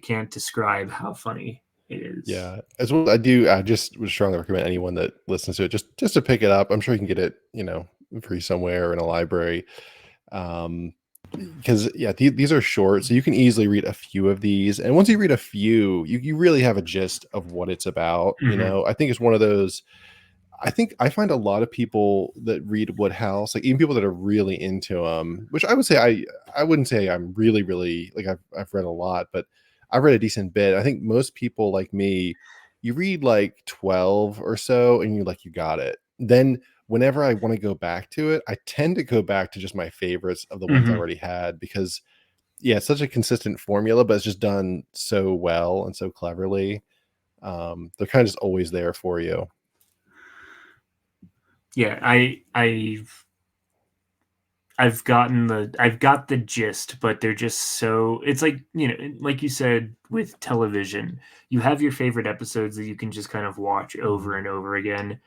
can't describe how funny it is. yeah. As well, I just would strongly recommend anyone that listens to it just to pick it up. I'm sure you can get it, free somewhere in a library. Um, because yeah, these are short, so you can easily read a few of these, and once you read a few, you really have a gist of what it's about. Hmm. I think it's one of those. I think I find a lot of people that read Woodhouse, like even people that are really into which I would say I wouldn't say I'm really really like I've read a lot, but I've read a decent bit. I think most people like me, you read like 12 or so, and you got it. Then whenever I want to go back to it, I tend to go back to just my favorites of the ones I Hmm. already had because yeah, it's such a consistent formula, but it's just done so well and so cleverly. They're kind of just always there for you. Yeah, I've got the gist, but they're just so, it's like, like you said with television, you have your favorite episodes that you can just kind of watch over Mhm. and over again,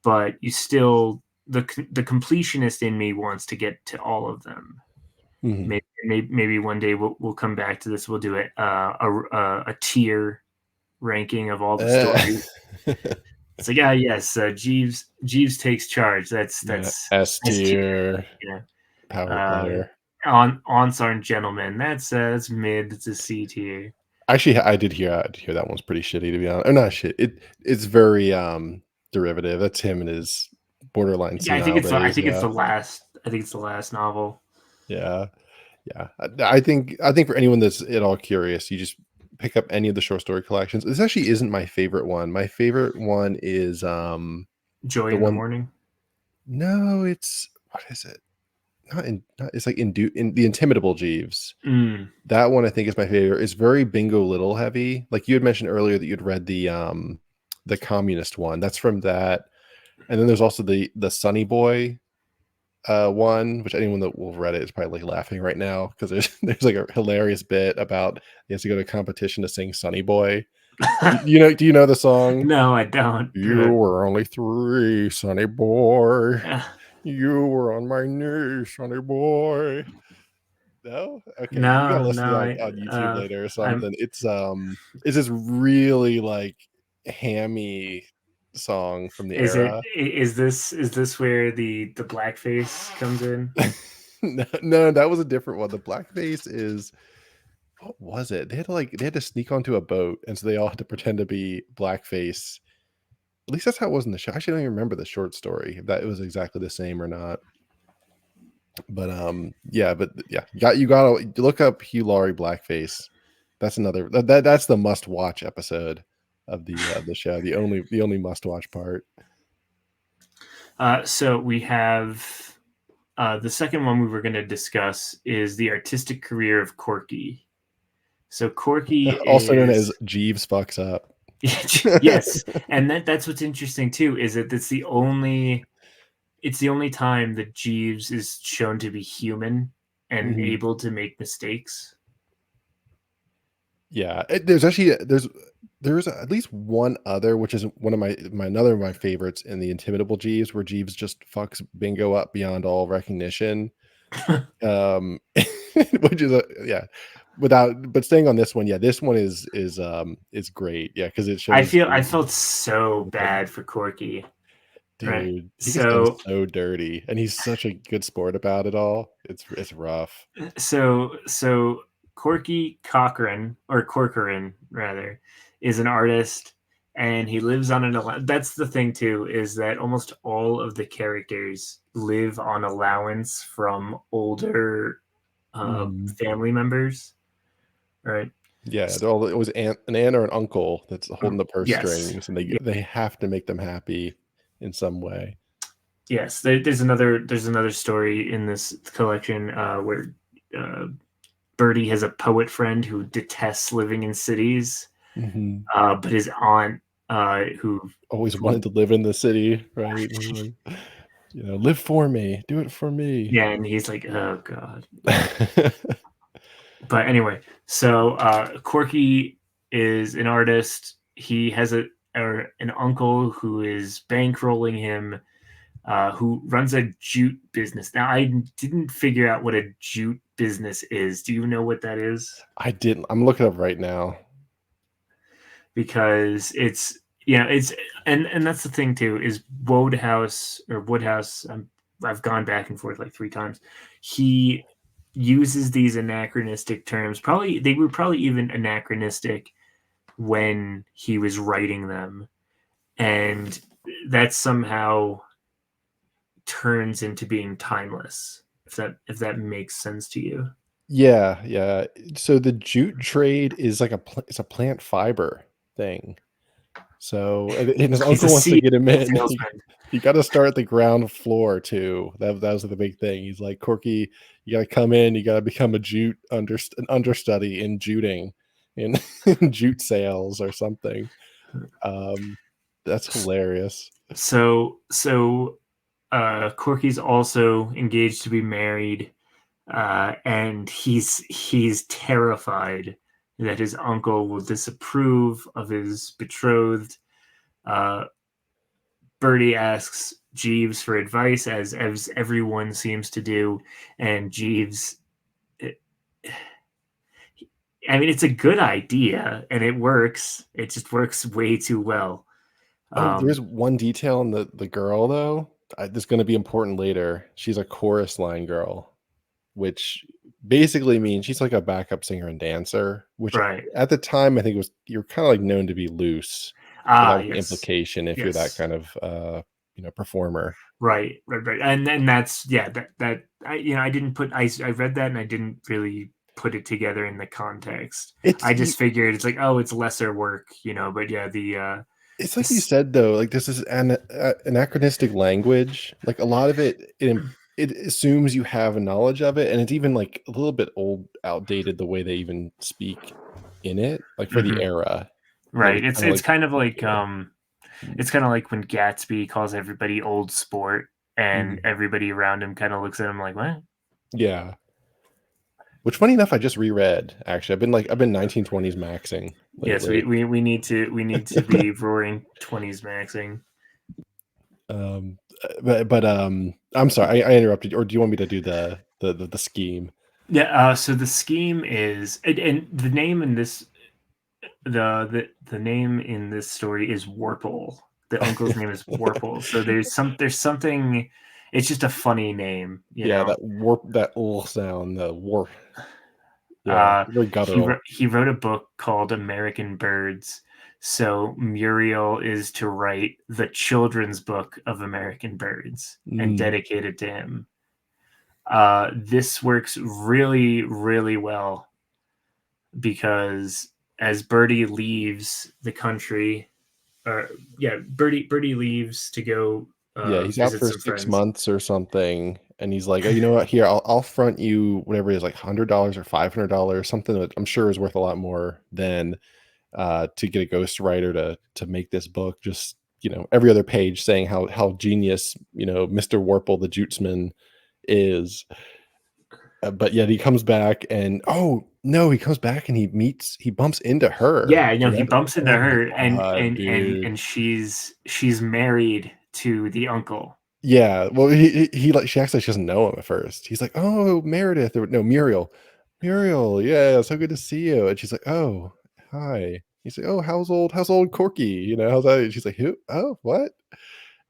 but you still, the completionist in me wants to get to all of them. Mhm. Maybe one day we'll come back to this. We'll do it, a tier ranking of all the Uh, stories. It's like, yes, Jeeves takes charge. That's yeah, that's S S tier. tier You know, power uh, player. Aunts aren't gentlemen. That's mid. It's a C tier. Actually, I did hear that one's pretty shitty to be honest. Or not shit. It's very derivative. That's him and his borderline Yeah, senile I days. think it's Yeah. the last. I think it's the last novel. Yeah. Yeah. I think for anyone that's at all curious, you just pick up any of the short story collections. This actually isn't my favorite one. My favorite one is Joy the in the one. morning. No, it's what is it? It's like in the Intimitable Jeeves. Mm. That one I think is my favorite. It's very Bingo Little heavy. Like you had mentioned earlier that you'd read the communist one. That's from that. And then there's also the Sunny Boy one, which anyone that will have read it is probably laughing right now because there's there's like a hilarious bit about he has to go to a competition to sing Sunny Boy. Do you know the song? No, I don't. You were only 3, sonny boy. Uh, You were on my knee, sonny boy. No? Okay, you gotta no, listen to no, that I, on YouTube later or I'm. something. It's this really, like, hammy song from the era. Is this where the blackface comes in? No, that was a different one. The blackface is what was it? They had to sneak onto a boat, and so they all had to pretend to be blackface. At least that's how it was in the show. I actually don't even remember the short story, if that it was exactly the same or not. But, yeah, you gotta look up Hugh Laurie blackface. That's another that's the must-watch episode of the show, the only must-watch part. So we have the second one we were going to discuss is the artistic career of Corky. So Corky Also known as is Jeeves fucks up. yes, and that's what's interesting too is that it's the only time that Jeeves is shown to be human and Mhm. able to make mistakes. Yeah, there's actually there's at least one other, which is one of my another of my favorites in the Intimidable Jeeves, where Jeeves just fucks Bingo up beyond all recognition. Um, which is yeah, without but staying on this one, yeah, this one is great, yeah, because it shows I the felt so bad for Corky, right? dude, he gets done So so dirty, and he's such a good sport about it all. It's rough. so Corky Cochran or Corcoran rather is an artist and he lives on that's the thing too is that almost all of the characters live on allowance from older Mhm. family members, right? Yeah, they're all it was an aunt or an uncle that's holding the purse Yes. strings, and they have to make them happy in some way. Yes, there's another story in this collection where uh, Birdie has a poet friend who detests living in cities, Mhm. but his aunt Always who wanted to live in the city, right? Like, "Live for me, do it for me." yeah, and he's like, oh god, yeah. But anyway, so Corky is an artist. He has an uncle who is bankrolling him who runs a jute business. Now, I didn't figure out what a jute business is. Do you know what that is? I didn't I'm looking up right now. Because it's and that's the thing too is Wodehouse. I've gone back and forth like three times. He uses these anachronistic terms. Probably they were probably even anachronistic when he was writing them, and that somehow turns into being timeless. If that makes sense to you. Yeah, yeah. So the jute trade is like it's a plant fiber thing. So, and his He's a uncle wants to CEO get him in. salesman. You gotta start at the ground floor too. That was the big thing. He's like, "Corky, you gotta come in, you gotta become an understudy in juting, in in jute sales or something." Um, that's hilarious. So Corky's also engaged to be married, and he's terrified that his uncle will disapprove of his betrothed. Uh, Bertie asks Jeeves for advice, as everyone seems to do, and Jeeves. It, I mean, it's a good idea, and it works. It just works way too well. Oh, there is Um, one detail in the girl though, that's gonna be important later. She's a chorus line girl, which basically means she's like a backup singer and dancer, which right. at the time I think you're kind of like known to be loose. So that Ah, was the yes, implication if you're that yes. kind of performer. Right, and that's yeah, that I didn't put I read that and I didn't really put it together in the context. It's I you just figured it's like, oh, it's lesser work, but yeah, it's like you this said though, like this is an anachronistic language. Like a lot of it assumes you have a knowledge of it, and it's even like a little bit outdated the way they even speak in it, like for the mhm, era. Like right. it's kind of It's like kind of like yeah. it's kind of like when Gatsby calls everybody old sport and Mhm. everybody around him kind of looks at him like, what? Yeah. which funny enough, I just reread. Actually, I've been 1920s maxing Yes, lately. we need to be roaring 20s maxing. Um, but I'm sorry, I interrupted. Or do you want me to do the scheme? Yeah, so the scheme is, and the name in this, the name in this story is Warple. The uncle's name is Warple. So there's something. It's just a funny name, you Yeah, know. that warp, that sound, the warp. Yeah, very guttural. He wrote a book called American Birds. So Muriel is to write the children's book of American Birds and Mm, dedicate it to him. This works really, really well because as Birdie leaves the country, or yeah, Birdie leaves to go yeah, he's out visit for some friends. months or something, and he's like, "Oh, you know what? Here, I'll front you whatever it is, like $100 or $500, something that I'm sure is worth a lot more than to get a ghostwriter to make this book." Just every other page saying how genius Mr. Warple the Jutesman is. But yet he comes back and oh no, he comes back and he bumps into her. Yeah, you know, he bumps into Oh my her, god, dude. and she's married to the uncle. Yeah, well, he like she acts like she doesn't know him at first. He's like, "Oh, Meredith," or no, Muriel. Muriel, yeah, so good to see you. And she's like, "Oh, hi." He's like, "Oh, how's old Corky? How's that?" And she's like, "Who? Oh, what?"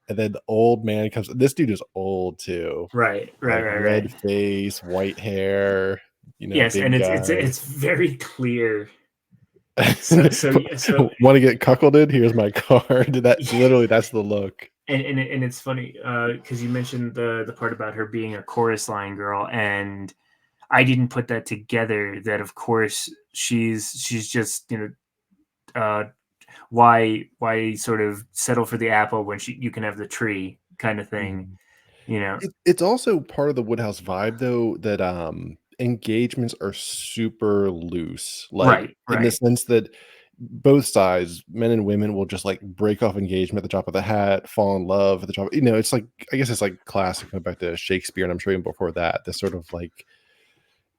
And then the old man comes. This dude is old too, Right, right, like right, red right. face, white hair, Yes, and big guy. it's very clear. So Want to get cuckolded? Here's my card. That's the look. and it's funny because you mentioned the part about her being a chorus line girl, and I didn't put that together. That of course she's just why sort of settle for the apple when you can have the tree kind of thing, Mhm. you know. It's also part of the Woodhouse vibe though that engagements are super loose, like Right, in the right. sense that both sides, men and women, will just like break off engagement at the drop of the hat, fall in love at the drop. It's like, I guess it's like classic, going back to Shakespeare, and I'm sure even before that, this sort of like,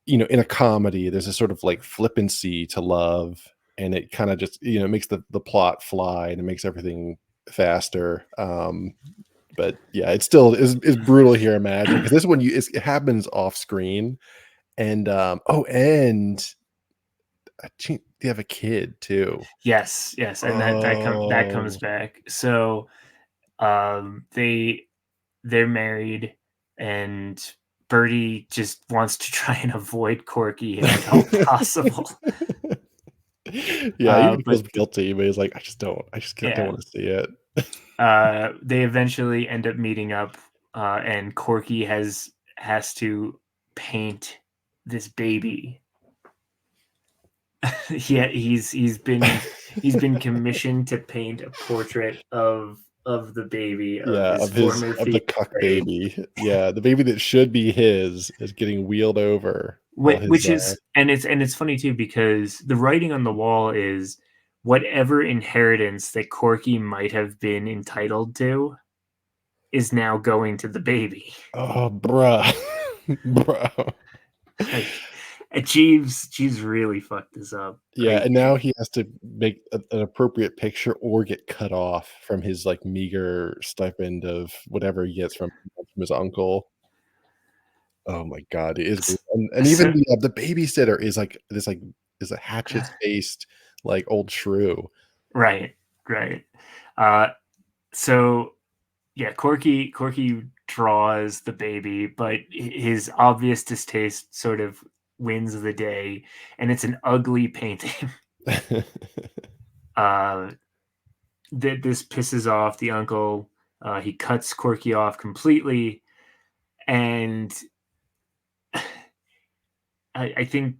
in a comedy, there's a sort of like flippancy to love, and it kind of just makes the plot fly, and it makes everything faster. But yeah, it still is brutal here. Imagine, because this one it happens off screen, and and they have a kid too. Yes, yes, and that comes Oh back. So they're married, and Birdie just wants to try and avoid Corky if at all possible. yeah, even he But feels guilty, but he's like, I just don't yeah, want to see it. they eventually end up meeting up, and Corky has to paint this baby. Yeah, he's been commissioned to paint a portrait of the baby of Yeah, his former of the cuck fiance. baby. Yeah, the baby that should be his is getting wheeled over while his Which is, and it's funny too because the writing on the wall is whatever inheritance that Corky might have been entitled to is now going to the baby. oh bruh. Bro. Like, Jeeves really fucked this up. Yeah, and now he has to make an appropriate picture or get cut off from his like meager stipend of whatever he gets from his uncle. Oh my god, it is brutal. And even So the babysitter is like this, like, is a hatchet-faced, like, old shrew. right, right. Uh, so yeah, Corky draws the baby, but his obvious distaste sort of wins the day, and it's an ugly painting. uh, this pisses off the uncle. He cuts Corky off completely, and I think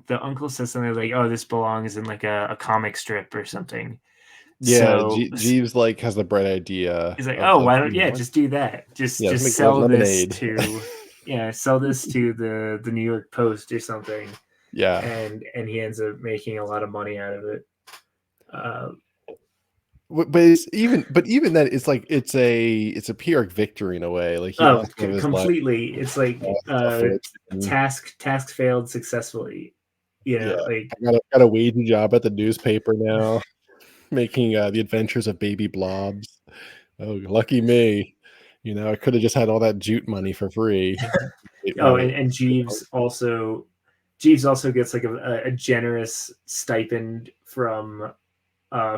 the uncle says something like, "Oh, this belongs in like a comic strip or something." Yeah, So Jeeves, like, has the bright idea he's like, of "Oh, like, why don't "You know yeah, what? just do that. Yeah, let's Just make sell this lemonade." to sell this to the New York Post or something." Yeah. And he ends up making a lot of money out of it. Uh, But it's even then, it's like it's a Pyrrhic victory in a way. Like he Oh, lost some of his life, completely. It's like lost stuff for it. task failed successfully. You Yeah, know, like I got a wage job at the newspaper now, making the Adventures of Baby Blobs. Oh, lucky me! I could have just had all that jute money for free. oh, My and Jeeves also gets like a generous stipend from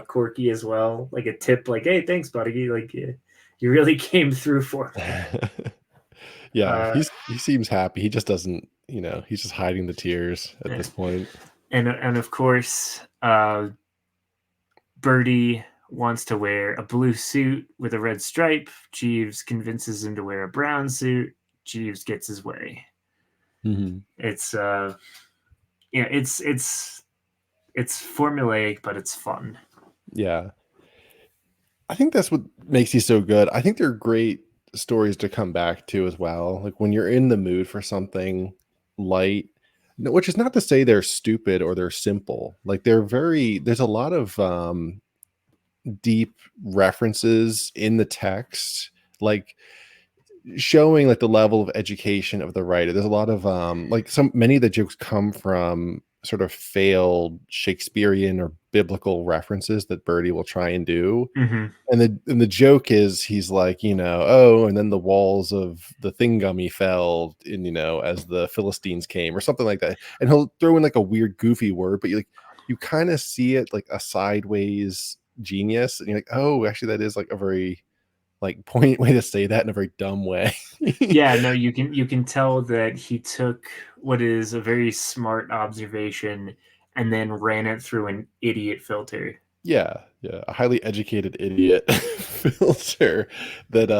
Corky as well, like a tip, like, hey, thanks, buddy, like you really came through for me. Yeah, Uh, he seems happy. He just doesn't, he's just hiding the tears at this point. and of course, Birdie wants to wear a blue suit with a red stripe. Jeeves convinces him to wear a brown suit. Jeeves gets his way. Mhm. It's yeah, it's formulaic, but it's fun. Yeah. I think that's what makes these so good. I think they're great stories to come back to as well. Like when you're in the mood for something light, which is not to say they're stupid or they're simple. Like there's a lot of deep references in the text, like showing like the level of education of the writer. There's a lot of like many of the jokes come from sort of failed Shakespearean or biblical references that Birdie will try and do. Mm-hmm. And the joke is he's like, oh, and then the walls of the Thingummy fell in, as the Philistines came or something like that. And he'll throw in like a weird goofy word, but you kind of see it like a sideways genius. And you're like, oh, actually that is like a very like point way to say that in a very dumb way. Yeah, no, you can tell that he took what is a very smart observation and then ran it through an idiot filter. Yeah, yeah, a highly educated idiot filter that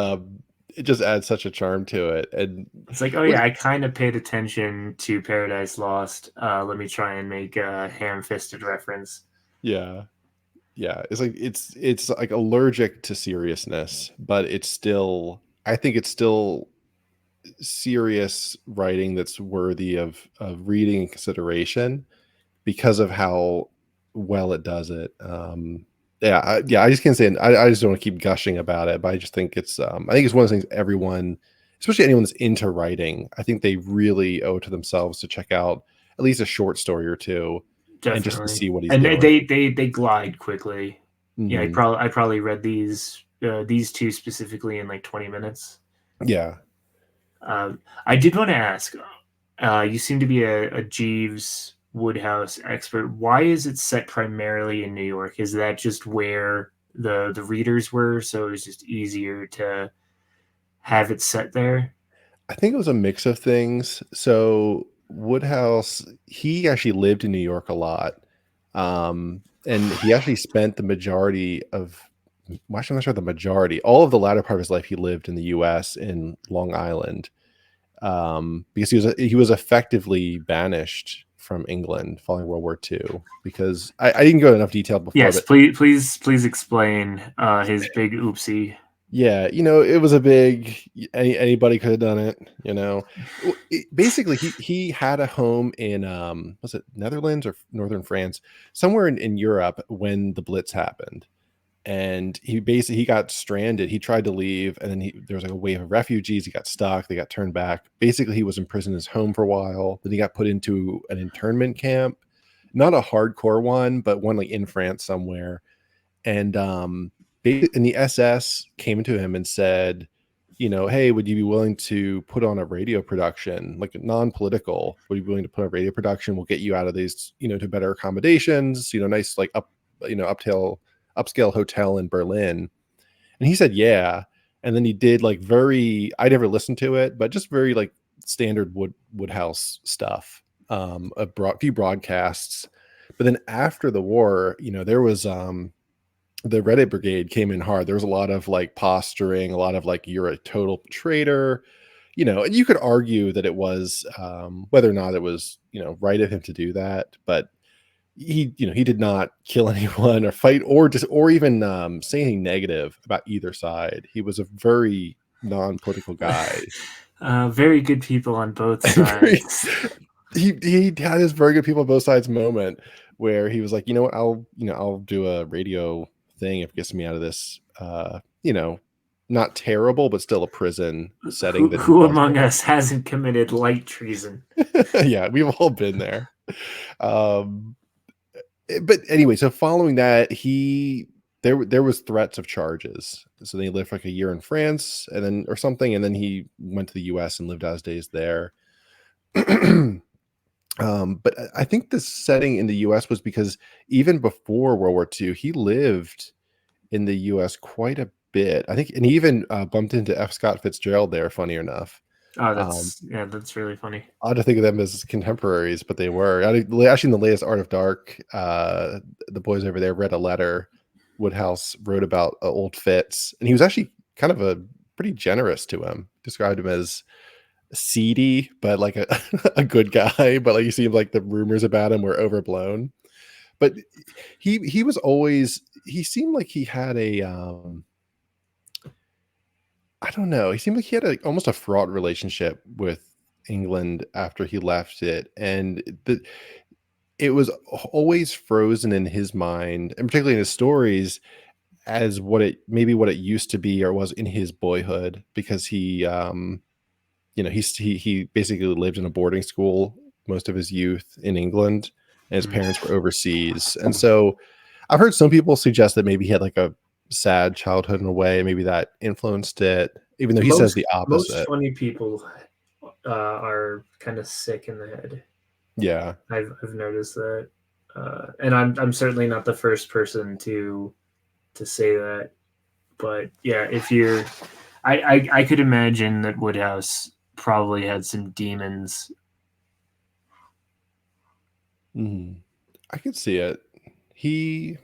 it just adds such a charm to it. And It's like, oh what yeah, I kind of paid attention to Paradise Lost. Let me try and make a ham-fisted reference. yeah, yeah, it's like it's like allergic to seriousness, but I think it's still serious writing that's worthy of reading and consideration because of how well it does it. Yeah, I just can't say. I just don't want to keep gushing about it, but I just think I think it's one of those things everyone, especially anyone that's into writing, I think they really owe it to themselves to check out at least a short story or two, and just to Definitely, see what he's and they doing. they they, they glide quickly. Yeah, Hmm. I probably read these two specifically in like 20 minutes. Yeah, I did want to ask. You seem to be a Jeeves Woodhouse expert. Why is it set primarily in New York? Is that just where the readers were, so it was just easier to have it set there? I think it was a mix of things. So Woodhouse, he actually lived in New York a lot, and he actually spent the majority of, well, actually, I'm not sure the majority, all of the latter part of his life, he lived in the U.S. in Long Island, because he was effectively banished from England following World War II. Because I didn't go into enough detail before, Yes, but please explain his big oopsie. yeah, it was a big, anybody could have done it. Basically, he had a home in was it Netherlands or northern France, somewhere in Europe when the Blitz happened, and he got stranded. He tried to leave, and then there was like a wave of refugees. He got stuck. They got turned back. Basically, he was imprisoned in his home for a while. Then he got put into an internment camp, not a hardcore one, but one like in France somewhere. And and the SS came to him and said, hey, would you be willing to put on a radio production, like non-political? Would you be willing to put on a radio production? We'll get you out of these, to better accommodations, nice like upscale hotel in Berlin. And he said, yeah. And then he did like I never listened to it, but just very like standard Woodhouse stuff, few broadcasts. But then after the war, there was the Reddit brigade came in hard. There was a lot of like posturing, a lot of like, you're a total traitor, and you could argue that it was, whether or not it was, right of him to do that. But he did not kill anyone or fight or even say anything negative about either side. He was a very non-political guy. Very good people on both Very, sides. he had this very good people on both sides moment where he was like, you know what, I'll do a radio thing if it gets me out of this, not terrible, but still a prison setting that Who involves. among us hasn't committed light treason? Yeah, we've all been there. Um, but anyway, so following that, there was threats of charges. So they lived for like a year in France and then or something, and then he went to the US and lived out his days there. But I think the setting in the US was because even before World War II, he lived in the US quite a bit. I think, and he even bumped into F. Scott Fitzgerald there, funny enough. Oh, Um, that's really funny. Odd to think of them as contemporaries, but they were. Actually, in the latest Art of Dark, the boys over there read a letter Wodehouse wrote about old Fitz, and he was actually kind of a pretty generous to him. Described him as seedy, but like a, a good guy. But like you seem like the rumors about him were overblown. But he was always, he seemed like he had a I don't know. He seemed like he had almost a fraught relationship with England after he left it, and it was always frozen in his mind, and particularly in his stories, as what it used to be or was in his boyhood, because he basically lived in a boarding school most of his youth in England, and his Mm. parents were overseas, and so I've heard some people suggest that maybe he had like a sad childhood in a way, maybe that influenced it, even though he says the Most opposite. funny people are kind of sick in the head. Yeah. I've noticed that, and I'm certainly not the first person to say that. But yeah, if you're, I could imagine that Wodehouse probably had some demons. I could see it. He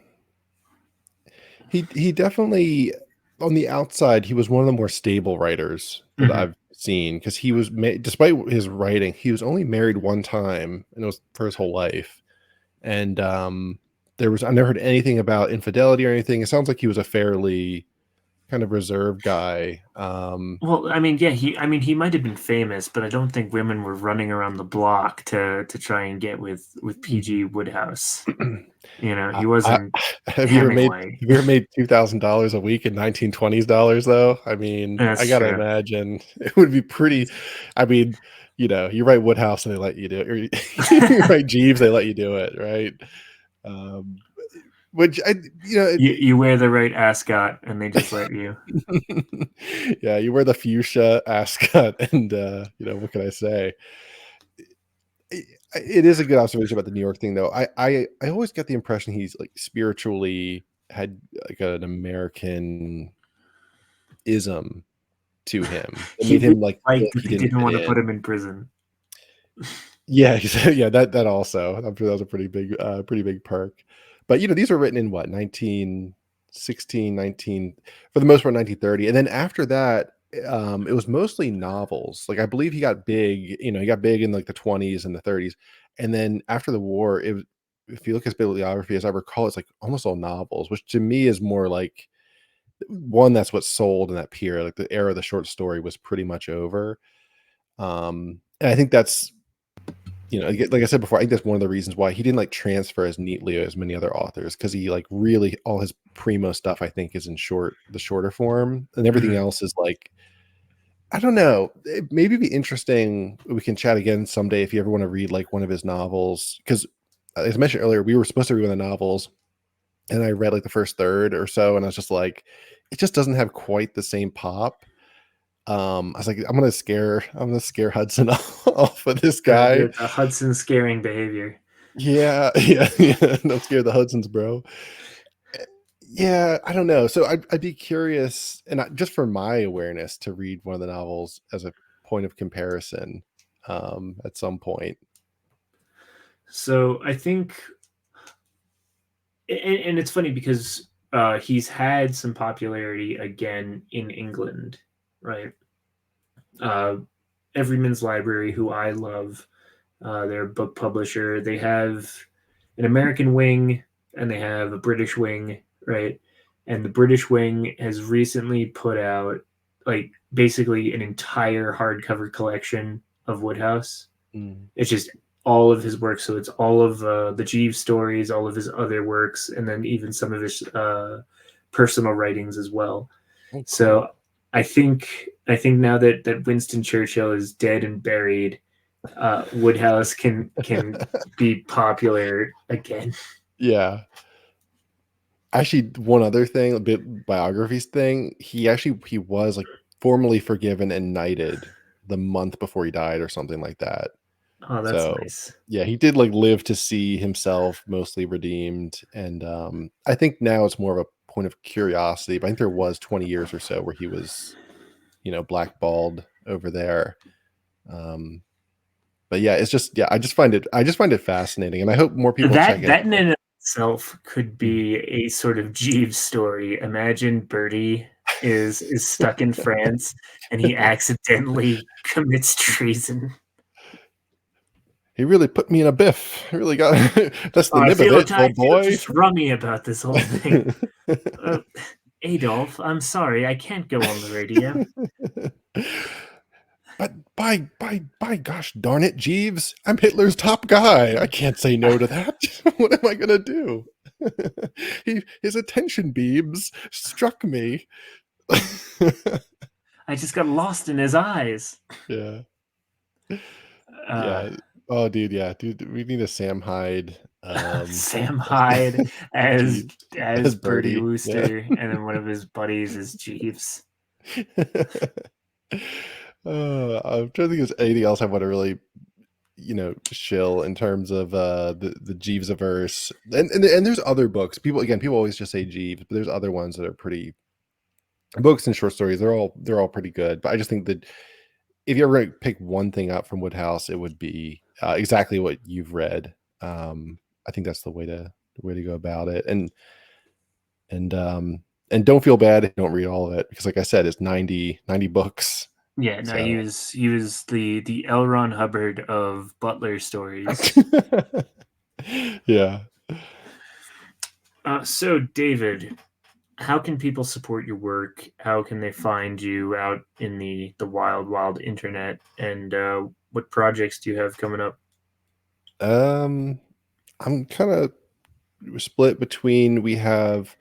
he definitely, on the outside, he was one of the more stable writers that Mm-hmm. I've seen, because he was despite his writing, he was only married one time, and it was for his whole life. And I never heard anything about infidelity or anything. It sounds like he was a fairly kind of reserved guy. Well, I mean, yeah, he might have been famous, but I don't think women were running around the block to try and get with PG Wodehouse. I, He I, wasn't have Hemingway. you ever made $2,000 a week in 1920s dollars though? I mean, I That's gotta true. imagine it would be pretty. I mean, you write Woodhouse and they let you do it, or you write Jeeves, they let you do it, right? Um, which I, You wear the right ascot, and they just let you. yeah, you wear the fuchsia ascot, and what can I say? It is a good observation about the New York thing, though. I always get the impression he's like spiritually had like an American ism to him that He made really him like feel liked like that he they didn't didn't fit want to put in. him in prison. Yeah, yeah, that also. I'm sure that was a pretty big perk. But these were written in what, 1916, 19, for the most part 1930, and then after that, it was mostly novels. Like I believe he got big in like the 20s and the 30s, and then after the war, if you look at his bibliography, as I recall, it's like almost all novels, which to me is more like one, that's what sold in that period. Like the era of the short story was pretty much over. And I think that's, like I said before, I think that's one of the reasons why he didn't like transfer as neatly as many other authors, because he like really, all his primo stuff I think is in the shorter form, and everything Mhm. else is like, I don't know. It maybe be interesting. We can chat again someday if you ever want to read like one of his novels, because as I mentioned earlier, we were supposed to read one of the novels, and I read like the first third or so, and I was just like, it just doesn't have quite the same pop. I was like, I'm gonna scare Hudson off of this guy. The Hudson scaring behavior. Yeah, yeah, yeah. Don't scare the Hudsons, bro. Yeah, I don't know. So I'd be curious, and just for my awareness, to read one of the novels as a point of comparison at some point. So I think, and it's funny because he's had some popularity again in England, right? Uh, Everyman's Library, who I love, they're a book publisher. They have an American wing and they have a British wing, right? And the British wing has recently put out like basically an entire hardcover collection of Wodehouse. Mm. It's just all of his work. So it's all of the Jeeves stories, all of his other works, and then even some of his personal writings as well. Oh, So cool. I think now that Winston Churchill is dead and buried, Wodehouse can be popular again. Yeah. Actually, one other thing, a bit biographies thing. He was like formally forgiven and knighted the month before he died, or something like that. Oh, that's So nice. yeah, he did like live to see himself mostly redeemed, and I think now it's more of a point of curiosity. But I think there was 20 years or so where he was, blackballed over there. Um, but yeah, it's just I just find it fascinating, and I hope more people check it That in out. and of itself could be a sort of Jeeves story. Imagine Bertie is stuck in France and he accidentally commits treason. He really put me in a biff. He really got that's the Oh, nib of it, I old feel boy. just rummy about this whole thing. Uh, Adolf, I'm sorry, I can't go on the radio. But by gosh darn it, Jeeves, I'm Hitler's top guy. I can't say no to that. What am I gonna do? His attention beams struck me. I just got lost in his eyes. Yeah. Uh, Yeah. Oh, dude, yeah, dude, we need a Sam Hyde, Sam Hyde as Jeeves as as Bertie Birdie. Yeah. Wooster, and then one of his buddies is Jeeves. I'm trying to think if there's anything else I want to really, shill in terms of the Jeeves averse. And there's other books. People always just say Jeeves, but there's other ones that are pretty books and short stories. They're all pretty good. But I just think that if you ever pick one thing up from Wodehouse, it would be exactly what you've read. I think that's the way to go about it. And don't feel bad if you don't read all of it, because like I said, it's 90 books. Yeah, no, So he was the L. Ron Hubbard of Butler stories. yeah. So David, how can people support your work? How can they find you out in the wild internet? And what projects do you have coming up? I'm kind of split between, we have,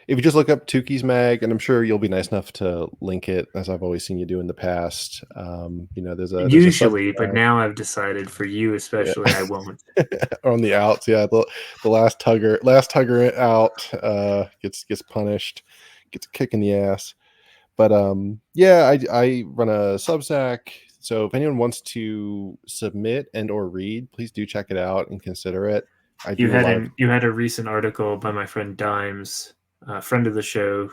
if you just look up Tukey's Mag, and I'm sure you'll be nice enough to link it, as I've always seen you do in the past. There's a Usually, but Substack. now I've decided for you especially, I Yeah. won't. On the outs, yeah. The last tugger out gets punished, gets a kick in the ass. But yeah, I run a Substack. So if anyone wants to submit and or read, please do check it out and consider it. I do a lot of You had a recent article by my friend Dimes, a friend of the show,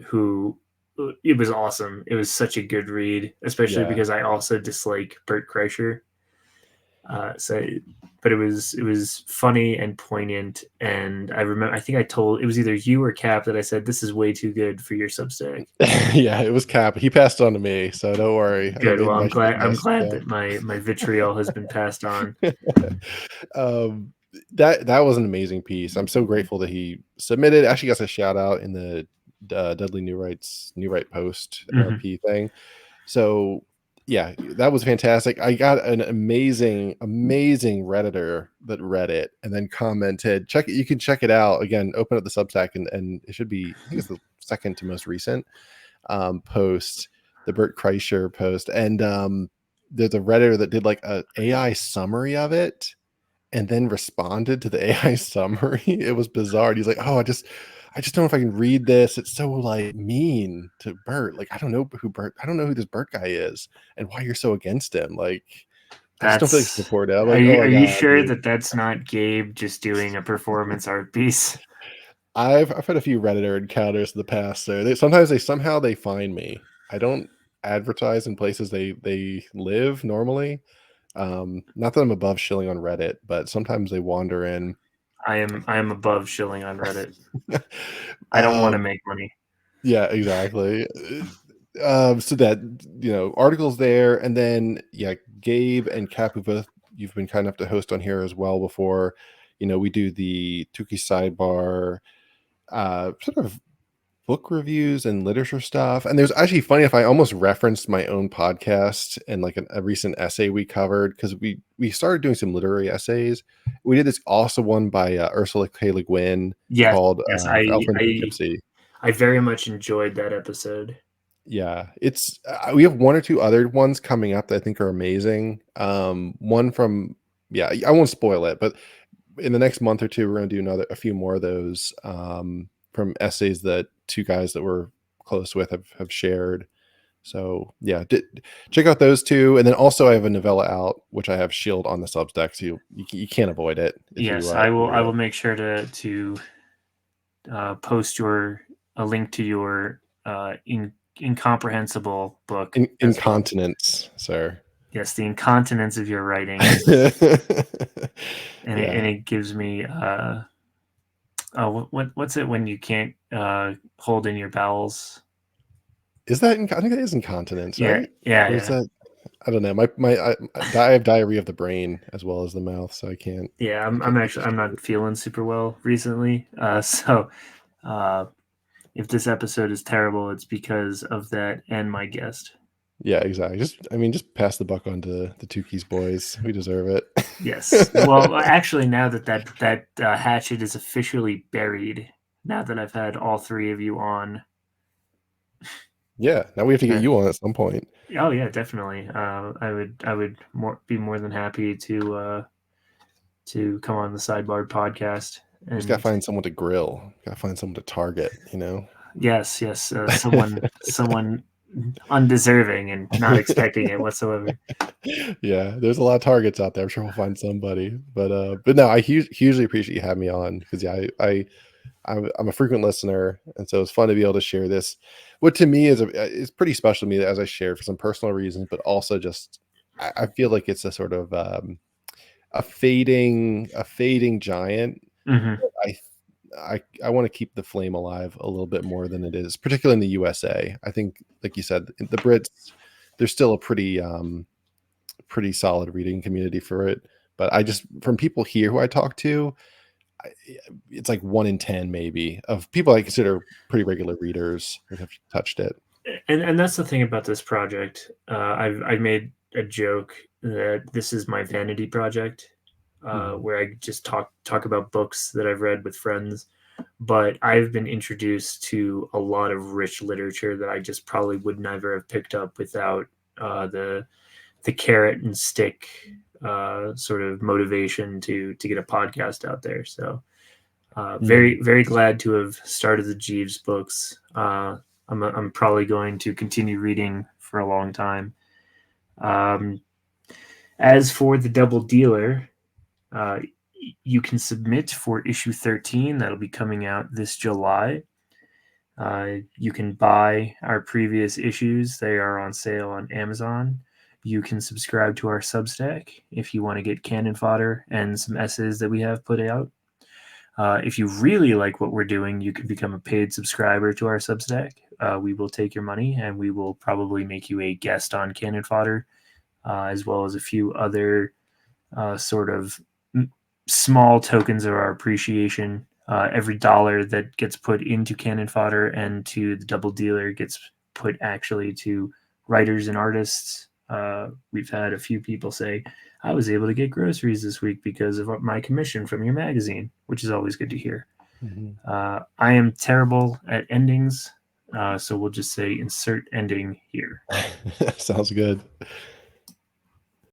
who it was awesome. It was such a good read, especially yeah. because I also dislike Bert Kreischer. So, but it was funny and poignant. And I remember, I think I told, it was either you or Cap that I said, this is way too good for your Substack. Yeah, it was Cap. He passed on to me, so don't worry. I Good. made Well, my I'm shortlist. glad Yeah. that my vitriol has been passed on. um, that was an amazing piece. I'm so grateful that he submitted. Actually, got a shout out in the Dudley New Right Post Mhm. P thing. So yeah, that was fantastic. I got an amazing Redditor that read it and then commented. Check it. You can check it out again. Open up the Substack, and it should be, I think it's the second to most recent post, the Bert Kreischer post. And there's a Redditor that did like a AI summary of it and then responded to the AI summary. It was bizarre. He's like, "Oh, I just don't know if I can read this. It's so like mean to Bert. Like, I don't know who this Bert guy is and why you're so against him. Like, I just don't feel like That's, support it." I'm like, "Oh my are you god, sure dude." that that's not Gabe just doing a performance art piece? I've had a few Redditor encounters in the past. So sometimes they somehow they find me. I don't advertise in places they live normally. Not that I'm above shilling on Reddit, but sometimes they wander in. I am above shilling on Reddit. I don't want to um make money. Yeah, exactly. So that, articles there, and then yeah, Gabe and Cap, who both you've been kind enough to host on here as well before. We do the Tukey sidebar, sort of book reviews and literature stuff. And there's actually, funny if I almost referenced my own podcast and like a recent essay we covered, because we started doing some literary essays. We did this also one by Ursula K. Le Guin Yes, called yes. Alfred and Poughkeepsie. I very much enjoyed that episode. Yeah, it's we have one or two other ones coming up that I think are amazing. One from, yeah, I won't spoil it, but in the next month or two, we're going to do a few more of those from essays that two guys that we're close with have shared. So yeah, check out those two, and then also I have a novella out which I have Shield on the Substack, so you can't avoid it if Yes, if you I read will it. make sure to post a link to your incomprehensible book as well. Incontinence, sir. Yes, the incontinence of your writing, and Yeah, it gives me what's it when you can't hold in your bowels? is that I think that is incontinence, Yeah, right? yeah, Or is yeah, that, I don't know. I have diarrhea of the brain as well as the mouth, so yeah. I can't keep it I'm straight. not feeling super well recently, so uh, if this episode is terrible, it's because of that and my guest. Yeah, exactly. Just pass the buck on to the Tukey's boys. We deserve Yes. Well, it. actually, now that hatchet is officially buried, now that I've had all three of you on, Yeah, now we have to get uh, you on at some point. oh yeah, definitely. I would be more than happy to come on the Sidebar podcast. We just gotta And find someone to grill. Gotta find someone to target. yes, yes, someone undeserving and not expecting it whatsoever. Yeah, there's a lot of targets out there. I'm sure we'll find somebody. But no, I hugely appreciate you having me on because yeah, I'm a frequent listener, and so it's fun to be able to share this. What to me is pretty special to me as I share for some personal reasons, but also just I feel like it's a sort of a fading giant. Hmm. I I want to keep the flame alive a little bit more than it is, particularly in the USA. I think, like you said, the Brits, there's still a pretty solid reading community for it. But I just, from people here who I talk to, I, it's like 1 in 10 maybe of people I consider pretty regular readers that have touched it. And that's the thing about this project. I've made a joke that this is my vanity project, Mhm. where I just talk about books that I've read with friends. But I've been introduced to a lot of rich literature that I just probably would never have picked up without the carrot and stick sort of motivation to get a podcast out there. So Mm. very glad to have started the Jeeves books. I'm probably going to continue reading for a long time. Um, as for the Double Dealer, uh, you can submit for issue 13. That'll be coming out this July. You can buy our previous issues. They are on sale on Amazon. You can subscribe to our Substack if you want to get Canon Fodder and some essays that we have put out. If you really like what we're doing, you can become a paid subscriber to our Substack. We will take your money and we will probably make you a guest on Canon Fodder, as well as a few other sort of small tokens of our appreciation. Every dollar that gets put into Canon Fodder and to the Double Dealer gets put actually to writers and artists. We've had a few people say, I was able to get groceries this week because of my commission from your magazine, which is always good to hear. Mhm. I am terrible at endings, so we'll just say insert ending here. Sounds good.